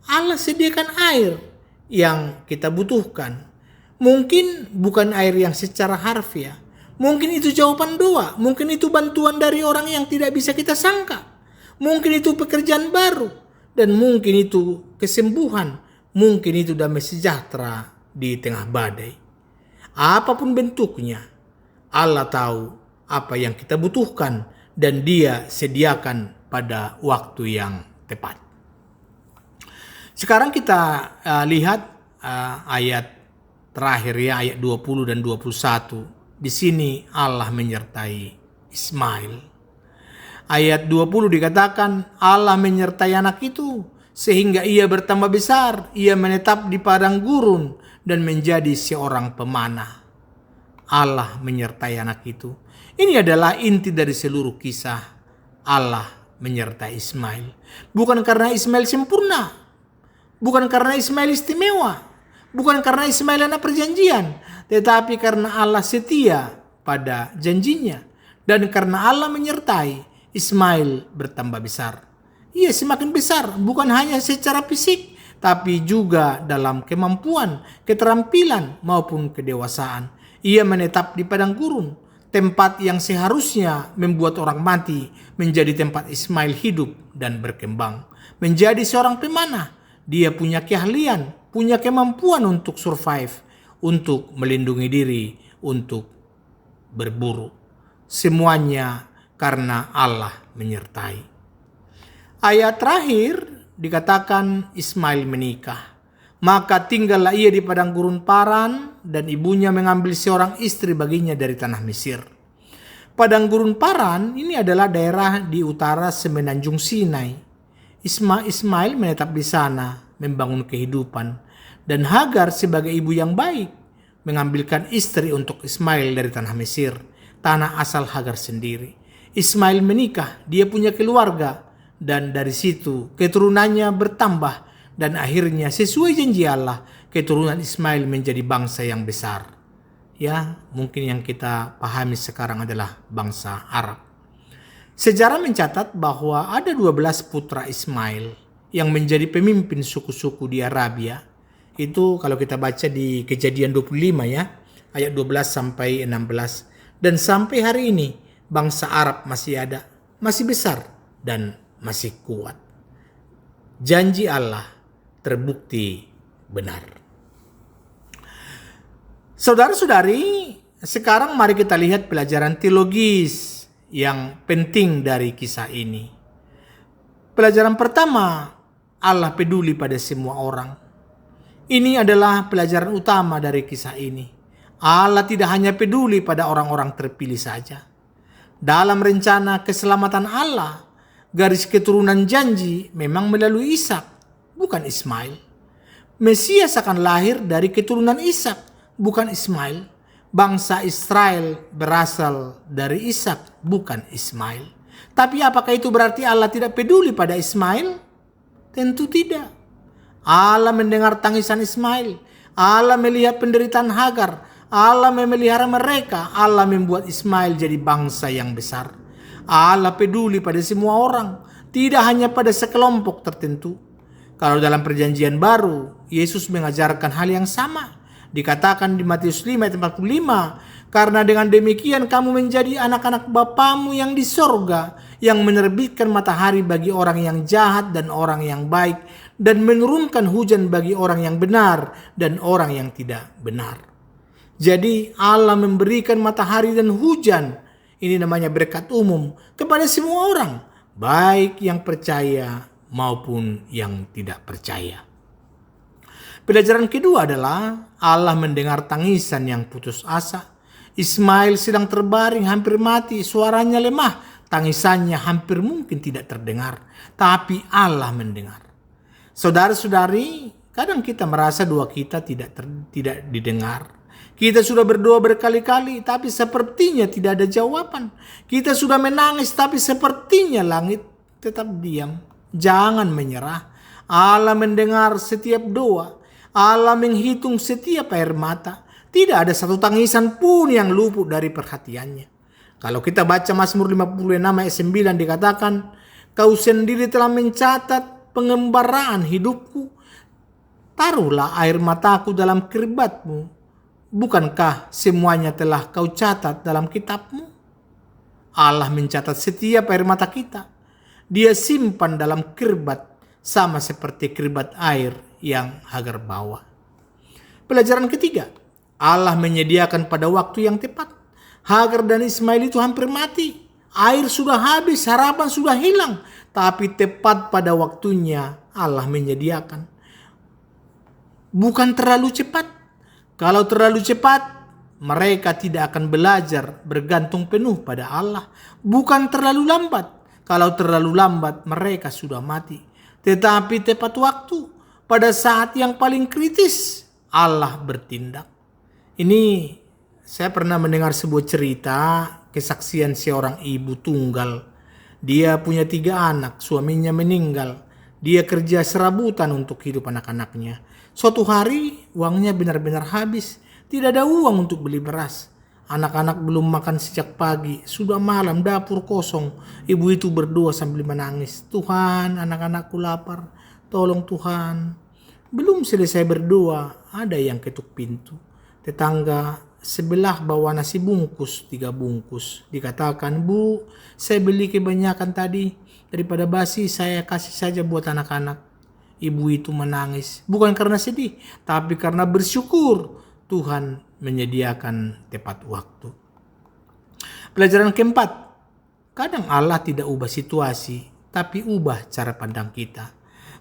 Allah sediakan air yang kita butuhkan. Mungkin bukan air yang secara harfiah. Mungkin itu jawaban doa. Mungkin itu bantuan dari orang yang tidak bisa kita sangka. Mungkin itu pekerjaan baru. Dan mungkin itu kesembuhan. Mungkin itu damai sejahtera di tengah badai. Apapun bentuknya, Allah tahu apa yang kita butuhkan. Dan Dia sediakan pada waktu yang tepat. Sekarang kita lihat ayat terakhir ya, ayat 20 dan 21. Di sini Allah menyertai Ismail. Ayat 20 dikatakan Allah menyertai anak itu sehingga ia bertambah besar, ia menetap di padang gurun dan menjadi seorang pemanah. Allah menyertai anak itu. Ini adalah inti dari seluruh kisah. Allah menyertai Ismail. Bukan karena Ismail sempurna, bukan karena Ismail istimewa, bukan karena Ismail anak perjanjian, tetapi karena Allah setia pada janjinya. Dan karena Allah menyertai, Ismail bertambah besar. Ia semakin besar, bukan hanya secara fisik, tapi juga dalam kemampuan, keterampilan, maupun kedewasaan. Ia menetap di padang gurun, tempat yang seharusnya membuat orang mati, menjadi tempat Ismail hidup dan berkembang. Menjadi seorang pemanah, dia punya keahlian, punya kemampuan untuk survive, untuk melindungi diri, untuk berburu. Semuanya karena Allah menyertai. Ayat terakhir dikatakan Ismail menikah. Maka tinggallah ia di padang gurun Paran dan ibunya mengambil seorang istri baginya dari tanah Mesir. Padang gurun Paran ini adalah daerah di utara semenanjung Sinai. Ismail menetap di sana, membangun kehidupan. Dan Hagar sebagai ibu yang baik mengambilkan istri untuk Ismail dari tanah Mesir, tanah asal Hagar sendiri. Ismail menikah, dia punya keluarga, dan dari situ keturunannya bertambah, dan akhirnya sesuai janji Allah, keturunan Ismail menjadi bangsa yang besar. Ya, mungkin yang kita pahami sekarang adalah bangsa Arab. Sejarah mencatat bahwa ada 12 putra Ismail yang menjadi pemimpin suku-suku di Arabia. Itu kalau kita baca di Kejadian 25 ya, ayat 12 sampai 16. Dan sampai hari ini bangsa Arab masih ada, masih besar dan masih kuat. Janji Allah terbukti benar. Saudara-saudari, sekarang mari kita lihat pelajaran teologis yang penting dari kisah ini. Pelajaran pertama, Allah peduli pada semua orang. Ini adalah pelajaran utama dari kisah ini. Allah tidak hanya peduli pada orang-orang terpilih saja. Dalam rencana keselamatan Allah, garis keturunan janji memang melalui Ishak, bukan Ismail. Mesias akan lahir dari keturunan Ishak, bukan Ismail. Bangsa Israel berasal dari Ishak, bukan Ismail. Tapi apakah itu berarti Allah tidak peduli pada Ismail? Tentu tidak. Allah mendengar tangisan Ismail. Allah melihat penderitaan Hagar. Allah memelihara mereka. Allah membuat Ismail jadi bangsa yang besar. Allah peduli pada semua orang, tidak hanya pada sekelompok tertentu. Kalau dalam perjanjian baru, Yesus mengajarkan hal yang sama. Dikatakan di Matius 5 ayat 45, karena dengan demikian kamu menjadi anak-anak Bapamu yang di sorga, yang menerbitkan matahari bagi orang yang jahat dan orang yang baik, dan menurunkan hujan bagi orang yang benar dan orang yang tidak benar. Jadi Allah memberikan matahari dan hujan, ini namanya berkat umum, kepada semua orang, baik yang percaya maupun yang tidak percaya. Pelajaran kedua adalah Allah mendengar tangisan yang putus asa. Ismail sedang terbaring hampir mati, suaranya lemah, tangisannya hampir mungkin tidak terdengar, tapi Allah mendengar. Saudara-saudari, kadang kita merasa doa kita tidak didengar. Kita sudah berdoa berkali-kali, tapi sepertinya tidak ada jawaban. Kita sudah menangis, tapi sepertinya langit tetap diam. Jangan menyerah. Allah mendengar setiap doa. Allah menghitung setiap air mata. Tidak ada satu tangisan pun yang luput dari perhatiannya. Kalau kita baca Mazmur 56 ayat 9 dikatakan, Kau sendiri telah mencatat pengembaraan hidupku. Taruhlah air mataku dalam keribatmu. Bukankah semuanya telah kau catat dalam kitabmu? Allah mencatat setiap air mata kita. Dia simpan dalam keribat sama seperti keribat air yang Hagar bawa. Pelajaran ketiga, Allah menyediakan pada waktu yang tepat. Hagar dan Ismail itu hampir mati. Air sudah habis, harapan sudah hilang. Tapi tepat pada waktunya Allah menyediakan. Bukan terlalu cepat. Kalau terlalu cepat, mereka tidak akan belajar bergantung penuh pada Allah. Bukan terlalu lambat. Kalau terlalu lambat, mereka sudah mati. Tetapi tepat waktu, pada saat yang paling kritis, Allah bertindak. Ini saya pernah mendengar sebuah cerita, kesaksian seorang ibu tunggal. Dia punya 3 anak, suaminya meninggal. Dia kerja serabutan untuk hidup anak-anaknya. Suatu hari uangnya benar-benar habis. Tidak ada uang untuk beli beras. Anak-anak belum makan sejak pagi. Sudah malam, dapur kosong. Ibu itu berdoa sambil menangis. Tuhan, anak-anakku lapar. Tolong Tuhan. Belum selesai berdoa, ada yang ketuk pintu. Tetangga sebelah bawa nasi bungkus, 3 bungkus. Dikatakan, Bu, saya beli kebanyakan tadi. Daripada basi, saya kasih saja buat anak-anak. Ibu itu menangis. Bukan karena sedih, tapi karena bersyukur Tuhan menyediakan tepat waktu. Pelajaran keempat. Kadang Allah tidak ubah situasi, tapi ubah cara pandang kita.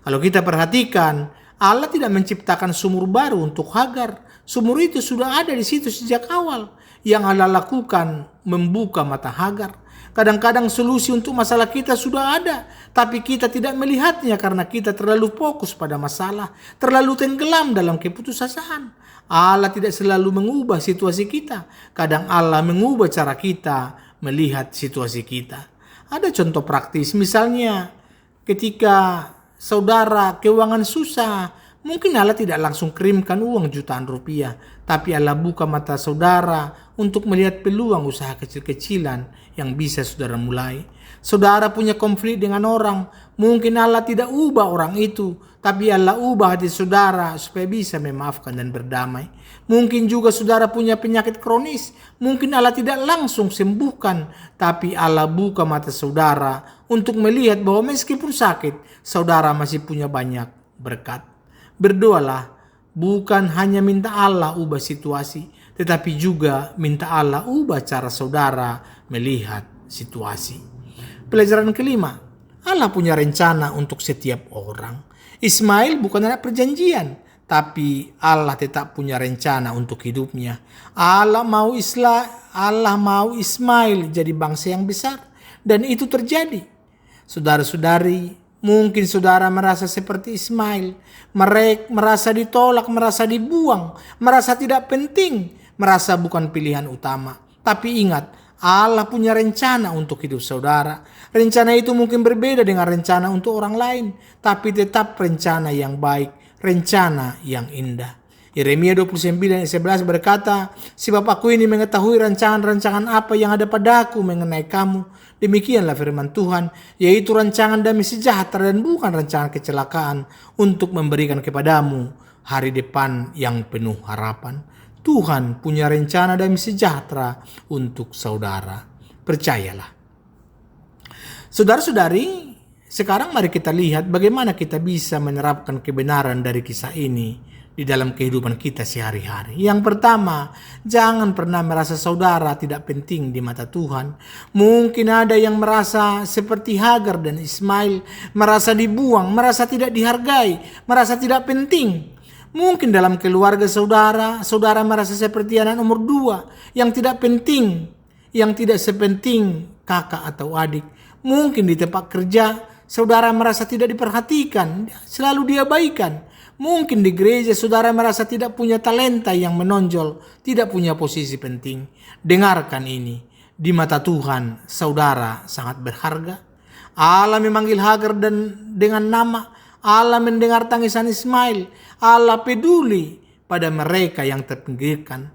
Kalau kita perhatikan, Allah tidak menciptakan sumur baru untuk Hagar. Sumur itu sudah ada di situ sejak awal. Yang Allah lakukan membuka mata Hagar. Kadang-kadang solusi untuk masalah kita sudah ada, tapi kita tidak melihatnya karena kita terlalu fokus pada masalah, terlalu tenggelam dalam keputusasaan. Allah tidak selalu mengubah situasi kita. Kadang Allah mengubah cara kita melihat situasi kita. Ada contoh praktis, misalnya ketika saudara keuangan susah, mungkin Allah tidak langsung kirimkan uang jutaan rupiah, tapi Allah buka mata saudara untuk melihat peluang usaha kecil-kecilan yang bisa saudara mulai. Saudara punya konflik dengan orang, mungkin Allah tidak ubah orang itu, tapi Allah ubah hati saudara supaya bisa memaafkan dan berdamai. Mungkin juga saudara punya penyakit kronis, mungkin Allah tidak langsung sembuhkan, tapi Allah buka mata saudara untuk melihat bahwa meskipun sakit, saudara masih punya banyak berkat. Berdoalah, bukan hanya minta Allah ubah situasi, tetapi juga minta Allah ubah cara saudara melihat situasi. Pelajaran kelima, Allah punya rencana untuk setiap orang. Ismail bukan anak perjanjian, tapi Allah tetap punya rencana untuk hidupnya. Allah mau Ismail jadi bangsa yang besar, dan itu terjadi. Saudara-saudari, mungkin saudara merasa seperti Ismail, merasa ditolak, merasa dibuang, merasa tidak penting, merasa bukan pilihan utama. Tapi ingat, Allah punya rencana untuk hidup saudara. Rencana itu mungkin berbeda dengan rencana untuk orang lain, tapi tetap rencana yang baik, rencana yang indah. Yeremia 29:11 berkata, sebab aku ini mengetahui rancangan-rancangan apa yang ada padaku mengenai kamu. Demikianlah firman Tuhan, yaitu rancangan damai sejahtera dan bukan rancangan kecelakaan, untuk memberikan kepadamu hari depan yang penuh harapan. Tuhan punya rencana damai sejahtera untuk saudara. Percayalah. Saudara-saudari, sekarang mari kita lihat bagaimana kita bisa menerapkan kebenaran dari kisah ini di dalam kehidupan kita sehari-hari. Yang pertama, jangan pernah merasa saudara tidak penting di mata Tuhan. Mungkin ada yang merasa seperti Hagar dan Ismail, merasa dibuang, merasa tidak dihargai, merasa tidak penting. Mungkin dalam keluarga saudara merasa seperti anak nomor 2 yang tidak penting, yang tidak sepenting kakak atau adik. Mungkin di tempat kerja saudara merasa tidak diperhatikan, selalu diabaikan. Mungkin di gereja saudara merasa tidak punya talenta yang menonjol, tidak punya posisi penting. Dengarkan ini, di mata Tuhan saudara sangat berharga. Allah memanggil Hagar dengan nama. Allah mendengar tangisan Ismail. Allah peduli pada mereka yang terpinggirkan.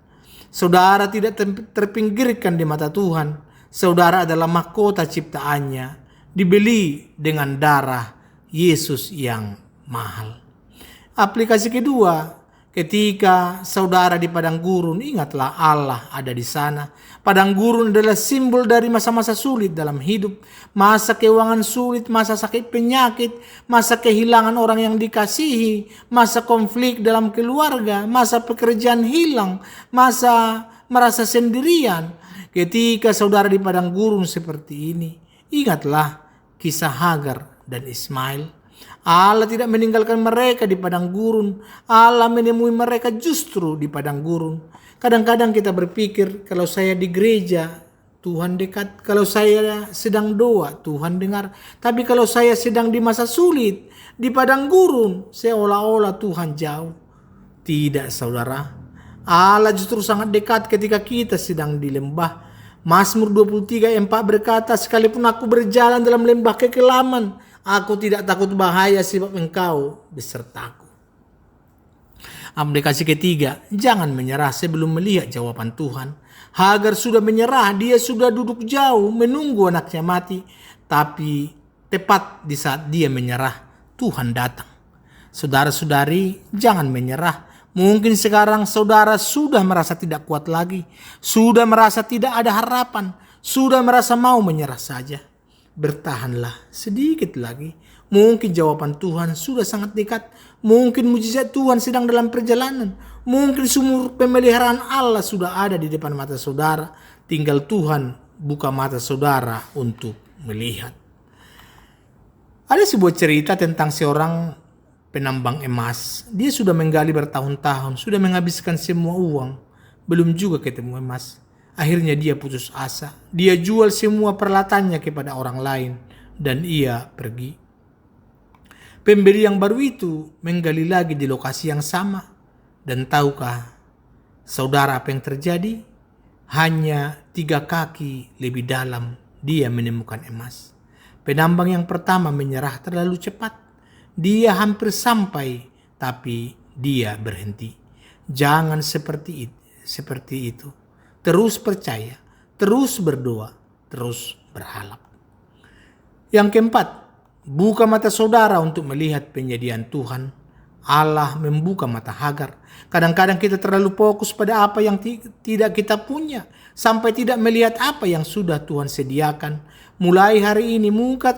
Saudara tidak terpinggirkan di mata Tuhan. Saudara adalah mahkota ciptaannya, dibeli dengan darah Yesus yang mahal. Aplikasi kedua, ketika saudara di padang gurun, ingatlah Allah ada di sana. Padang gurun adalah simbol dari masa-masa sulit dalam hidup. Masa keuangan sulit, masa sakit penyakit, masa kehilangan orang yang dikasihi, masa konflik dalam keluarga, masa pekerjaan hilang, masa merasa sendirian. Ketika saudara di padang gurun seperti ini, ingatlah kisah Hagar dan Ismail. Allah tidak meninggalkan mereka di padang gurun. Allah menemui mereka justru di padang gurun. Kadang-kadang kita berpikir, kalau saya di gereja, Tuhan dekat. Kalau saya sedang doa, Tuhan dengar. Tapi kalau saya sedang di masa sulit, di padang gurun, seolah-olah Tuhan jauh. Tidak, saudara. Allah justru sangat dekat ketika kita sedang di lembah. Mazmur 23:4 berkata, sekalipun aku berjalan dalam lembah kekelaman, aku tidak takut bahaya sebab Engkau besertaku. Aplikasi ketiga, jangan menyerah sebelum melihat jawaban Tuhan. Hagar sudah menyerah, dia sudah duduk jauh menunggu anaknya mati. Tapi tepat di saat dia menyerah, Tuhan datang. Saudara-saudari, jangan menyerah. Mungkin sekarang saudara sudah merasa tidak kuat lagi, sudah merasa tidak ada harapan, sudah merasa mau menyerah saja. Bertahanlah sedikit lagi. Mungkin jawaban Tuhan sudah sangat dekat. Mungkin mujizat Tuhan sedang dalam perjalanan. Mungkin sumur pemeliharaan Allah sudah ada di depan mata saudara. Tinggal Tuhan buka mata saudara untuk melihat. Ada sebuah cerita tentang seorang penambang emas. Dia sudah menggali bertahun-tahun, sudah menghabiskan semua uang, belum juga ketemu emas. Akhirnya dia putus asa. Dia jual semua peralatannya kepada orang lain dan ia pergi. Pembeli yang baru itu menggali lagi di lokasi yang sama. Dan tahukah saudara apa yang terjadi? Hanya 3 kaki lebih dalam dia menemukan emas. Penambang yang pertama menyerah terlalu cepat. Dia hampir sampai, tapi dia berhenti. Jangan seperti itu. Terus percaya, terus berdoa, terus berharap. Yang keempat, buka mata saudara untuk melihat penyediaan Tuhan. Allah membuka mata Hagar. Kadang-kadang kita terlalu fokus pada apa yang tidak kita punya, sampai tidak melihat apa yang sudah Tuhan sediakan. Mulai hari ini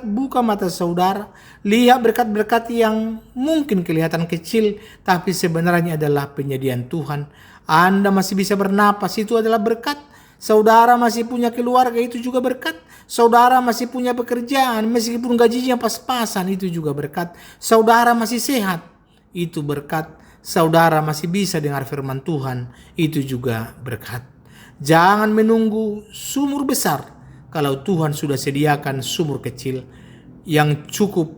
buka mata saudara. Lihat berkat-berkat yang mungkin kelihatan kecil, tapi sebenarnya adalah penyediaan Tuhan. Anda masih bisa bernapas, itu adalah berkat. Saudara masih punya keluarga, itu juga berkat. Saudara masih punya pekerjaan, meskipun gajinya pas-pasan, itu juga berkat. Saudara masih sehat, itu berkat. Saudara masih bisa dengar firman Tuhan, itu juga berkat. Jangan menunggu sumur besar kalau Tuhan sudah sediakan sumur kecil yang cukup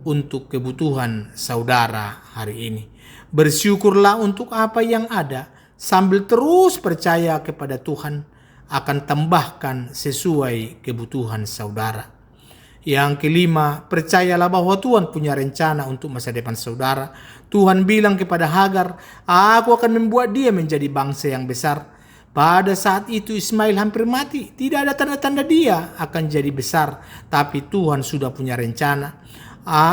untuk kebutuhan saudara hari ini. Bersyukurlah untuk apa yang ada, sambil terus percaya kepada Tuhan akan tambahkan sesuai kebutuhan saudara. Yang kelima, percayalah bahwa Tuhan punya rencana untuk masa depan saudara. Tuhan bilang kepada Hagar, aku akan membuat dia menjadi bangsa yang besar. Pada saat itu Ismail hampir mati. Tidak ada tanda-tanda dia akan jadi besar. Tapi Tuhan sudah punya rencana.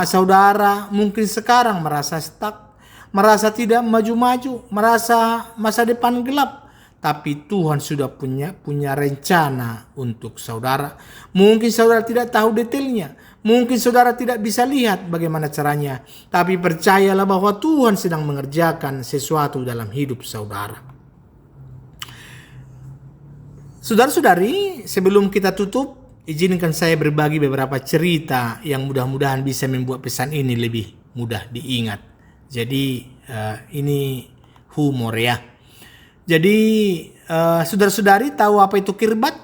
Saudara mungkin sekarang merasa stuck, merasa tidak maju-maju, merasa masa depan gelap. Tapi Tuhan sudah punya rencana untuk saudara. Mungkin saudara tidak tahu detailnya. Mungkin saudara tidak bisa lihat bagaimana caranya. Tapi percayalah bahwa Tuhan sedang mengerjakan sesuatu dalam hidup saudara. Saudara-saudari, sebelum kita tutup, izinkan saya berbagi beberapa cerita yang mudah-mudahan bisa membuat pesan ini lebih mudah diingat. Jadi ini humor ya. Jadi saudara-saudari tahu apa itu kirbat?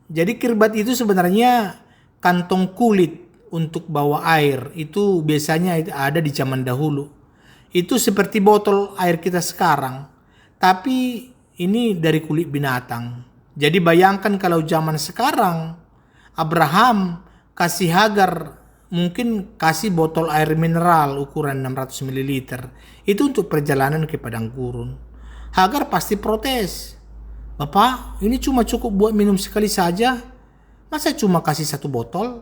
Jadi kirbat itu sebenarnya kantong kulit untuk bawa air. Itu biasanya ada di zaman dahulu. Itu seperti botol air kita sekarang. Tapi ini dari kulit binatang. Jadi bayangkan kalau zaman sekarang Abraham kasih Hagar, mungkin kasih botol air mineral ukuran 600 ml. Itu untuk perjalanan ke padang gurun. Hagar pasti protes. Bapak, ini cuma cukup buat minum sekali saja. Masa cuma kasih 1 botol?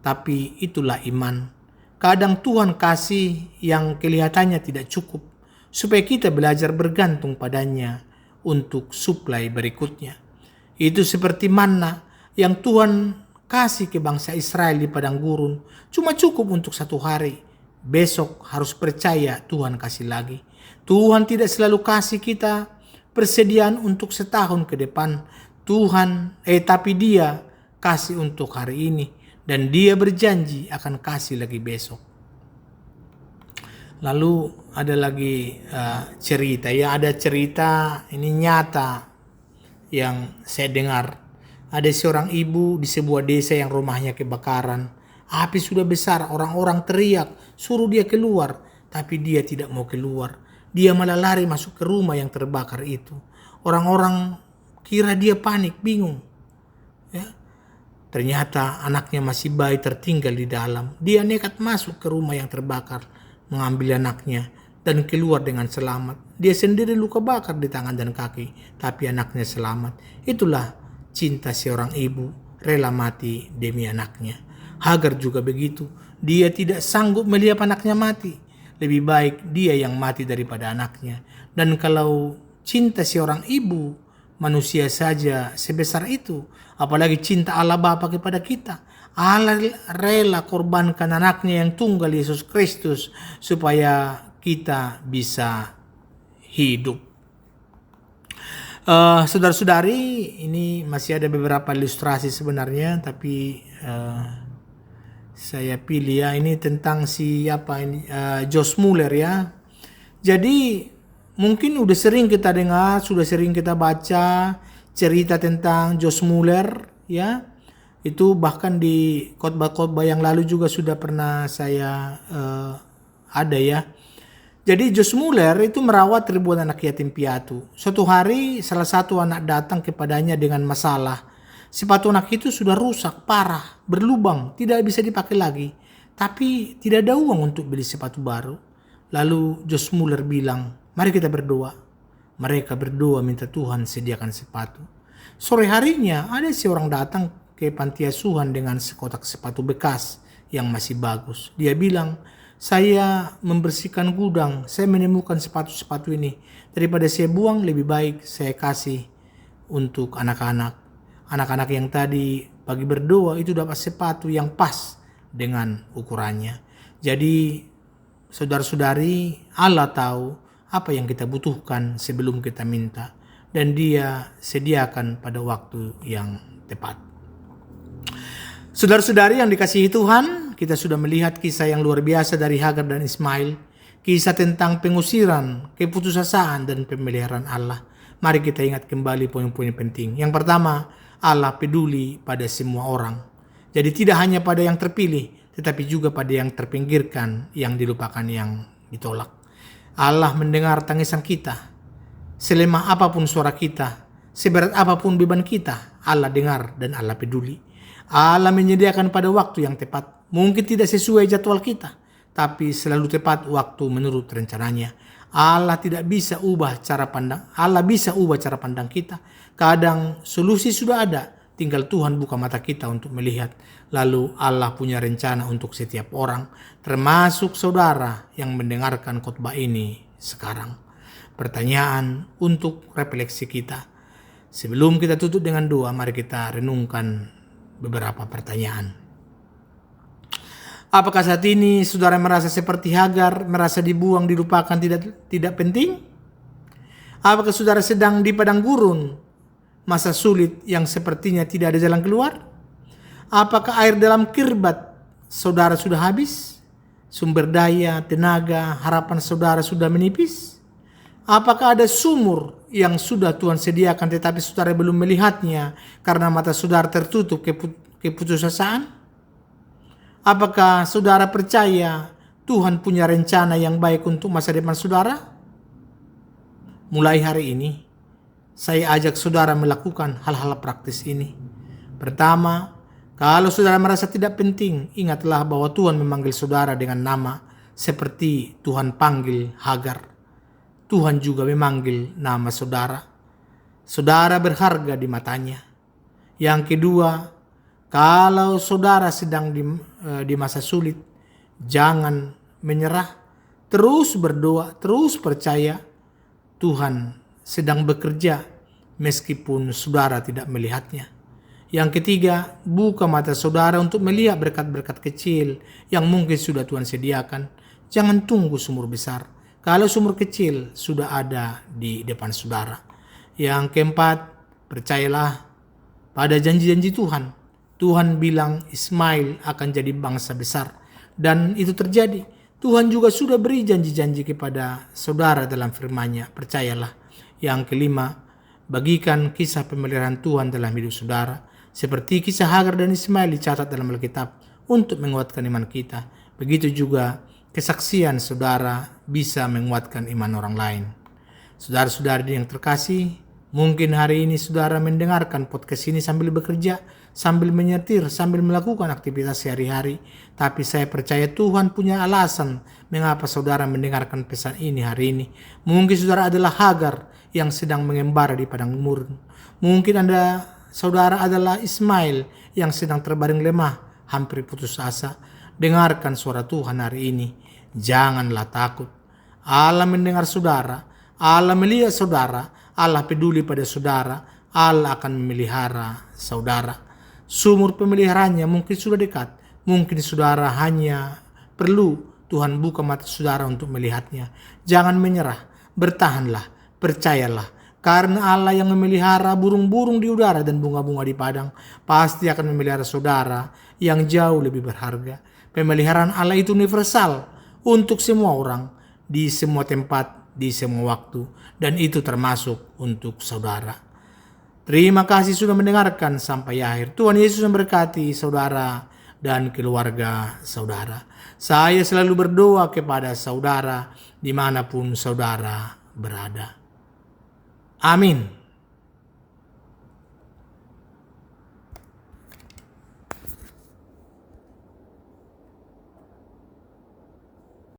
Tapi itulah iman. Kadang Tuhan kasih yang kelihatannya tidak cukup, supaya kita belajar bergantung padanya untuk suplai berikutnya. Itu seperti manna yang Tuhan kasih ke bangsa Israel di padang gurun. Cuma cukup untuk 1 hari. Besok harus percaya Tuhan kasih lagi. Tuhan tidak selalu kasih kita persediaan untuk setahun ke depan. tapi dia kasih untuk hari ini dan dia berjanji akan kasih lagi besok. Lalu ada lagi cerita, ada cerita ini nyata yang saya dengar. Ada seorang ibu di sebuah desa yang rumahnya kebakaran. Api sudah besar, orang-orang teriak, suruh dia keluar, tapi dia tidak mau keluar. Dia malah lari masuk ke rumah yang terbakar itu. Orang-orang kira dia panik, bingung. Ya. Ternyata anaknya masih bayi tertinggal di dalam. Dia nekat masuk ke rumah yang terbakar, mengambil anaknya dan keluar dengan selamat. Dia sendiri luka bakar di tangan dan kaki, tapi anaknya selamat. Itulah cinta seorang ibu, rela mati demi anaknya. Hagar juga begitu. Dia tidak sanggup melihat anaknya mati. Lebih baik dia yang mati daripada anaknya. Dan kalau cinta seorang ibu, manusia saja sebesar itu, apalagi cinta Allah Bapa kepada kita. Allah rela korbankan anaknya yang tunggal, Yesus Kristus, supaya kita bisa hidup. Saudara-saudari, ini masih ada beberapa ilustrasi sebenarnya, tapi saya pilih ya, ini tentang Josh Muller ya. Jadi mungkin udah sering kita dengar, sudah sering kita baca cerita tentang Josh Muller ya. Itu bahkan di khotbah-khotbah yang lalu juga sudah pernah saya ada ya. Jadi Josh Muller itu merawat ribuan anak yatim piatu. Suatu hari salah satu anak datang kepadanya dengan masalah. Sepatu anak itu sudah rusak, parah, berlubang, tidak bisa dipakai lagi. Tapi tidak ada uang untuk beli sepatu baru. Lalu Josh Muller bilang, mari kita berdoa. Mereka berdoa minta Tuhan sediakan sepatu. Sore harinya ada seorang datang ke panti asuhan dengan sekotak sepatu bekas yang masih bagus. Dia bilang, saya membersihkan gudang, saya menemukan sepatu-sepatu ini. Daripada saya buang, lebih baik saya kasih untuk anak-anak. Anak-anak yang tadi pagi berdoa itu dapat sepatu yang pas dengan ukurannya. Jadi saudara-saudari, Allah tahu apa yang kita butuhkan sebelum kita minta. Dan dia sediakan pada waktu yang tepat. Saudara-saudari yang dikasihi Tuhan, kita sudah melihat kisah yang luar biasa dari Hagar dan Ismail. Kisah tentang pengusiran, keputusasaan, dan pemeliharaan Allah. Mari kita ingat kembali poin-poin penting. Yang pertama, Allah peduli pada semua orang. Jadi tidak hanya pada yang terpilih, tetapi juga pada yang terpinggirkan, yang dilupakan, yang ditolak. Allah mendengar tangisan kita. Selemah apapun suara kita, seberat apapun beban kita, Allah dengar dan Allah peduli. Allah menyediakan pada waktu yang tepat. Mungkin tidak sesuai jadwal kita, tapi selalu tepat waktu menurut rencananya. Allah bisa ubah cara pandang kita. Kadang solusi sudah ada, tinggal Tuhan buka mata kita untuk melihat. Lalu Allah punya rencana untuk setiap orang, termasuk saudara yang mendengarkan khotbah ini sekarang. Pertanyaan untuk refleksi kita. Sebelum kita tutup dengan doa, mari kita renungkan beberapa pertanyaan. Apakah saat ini saudara merasa seperti Hagar, merasa dibuang, dilupakan, tidak penting? Apakah saudara sedang di padang gurun, masa sulit yang sepertinya tidak ada jalan keluar? Apakah air dalam kirbat saudara sudah habis? Sumber daya, tenaga, harapan saudara sudah menipis? Apakah ada sumur yang sudah Tuhan sediakan tetapi saudara belum melihatnya karena mata saudara tertutup keputusasaan? Apakah saudara percaya Tuhan punya rencana yang baik untuk masa depan saudara? Mulai hari ini, saya ajak saudara melakukan hal-hal praktis ini. Pertama, kalau saudara merasa tidak penting, ingatlah bahwa Tuhan memanggil saudara dengan nama seperti Tuhan panggil Hagar. Tuhan juga memanggil nama saudara. Saudara berharga di matanya. Yang kedua, kalau saudara sedang di masa sulit, jangan menyerah. Terus berdoa, terus percaya. Tuhan sedang bekerja meskipun saudara tidak melihatnya. Yang ketiga, buka mata saudara untuk melihat berkat-berkat kecil yang mungkin sudah Tuhan sediakan. Jangan tunggu sumur besar. Kalau sumur kecil sudah ada di depan saudara. Yang keempat, percayalah pada janji-janji Tuhan. Tuhan bilang Ismail akan jadi bangsa besar. Dan itu terjadi. Tuhan juga sudah beri janji-janji kepada saudara dalam firman-Nya. Percayalah. Yang kelima, bagikan kisah pemeliharaan Tuhan dalam hidup saudara. Seperti kisah Hagar dan Ismail dicatat dalam Alkitab untuk menguatkan iman kita. Begitu juga kesaksian saudara bisa menguatkan iman orang lain. Saudara-saudari yang terkasih, mungkin hari ini saudara mendengarkan podcast ini sambil bekerja, sambil menyetir, sambil melakukan aktivitas sehari-hari. Tapi saya percaya Tuhan punya alasan mengapa saudara mendengarkan pesan ini hari ini. Mungkin saudara adalah Hagar yang sedang mengembara di padang gurun. Mungkin saudara adalah Ismail yang sedang terbaring lemah, hampir putus asa. Dengarkan suara Tuhan hari ini. Janganlah takut. Allah mendengar saudara. Allah melihat saudara. Allah peduli pada saudara. Allah akan memelihara saudara. Sumur pemeliharaannya mungkin sudah dekat. Mungkin saudara hanya perlu Tuhan buka mata saudara untuk melihatnya. Jangan menyerah. Bertahanlah. Percayalah. Karena Allah yang memelihara burung-burung di udara dan bunga-bunga di padang, pasti akan memelihara saudara yang jauh lebih berharga. Pemeliharaan Allah itu universal untuk semua orang, di semua tempat, di semua waktu. Dan itu termasuk untuk saudara. Terima kasih sudah mendengarkan sampai akhir. Tuhan Yesus memberkati saudara dan keluarga saudara. Saya selalu berdoa kepada saudara dimanapun saudara berada. Amin.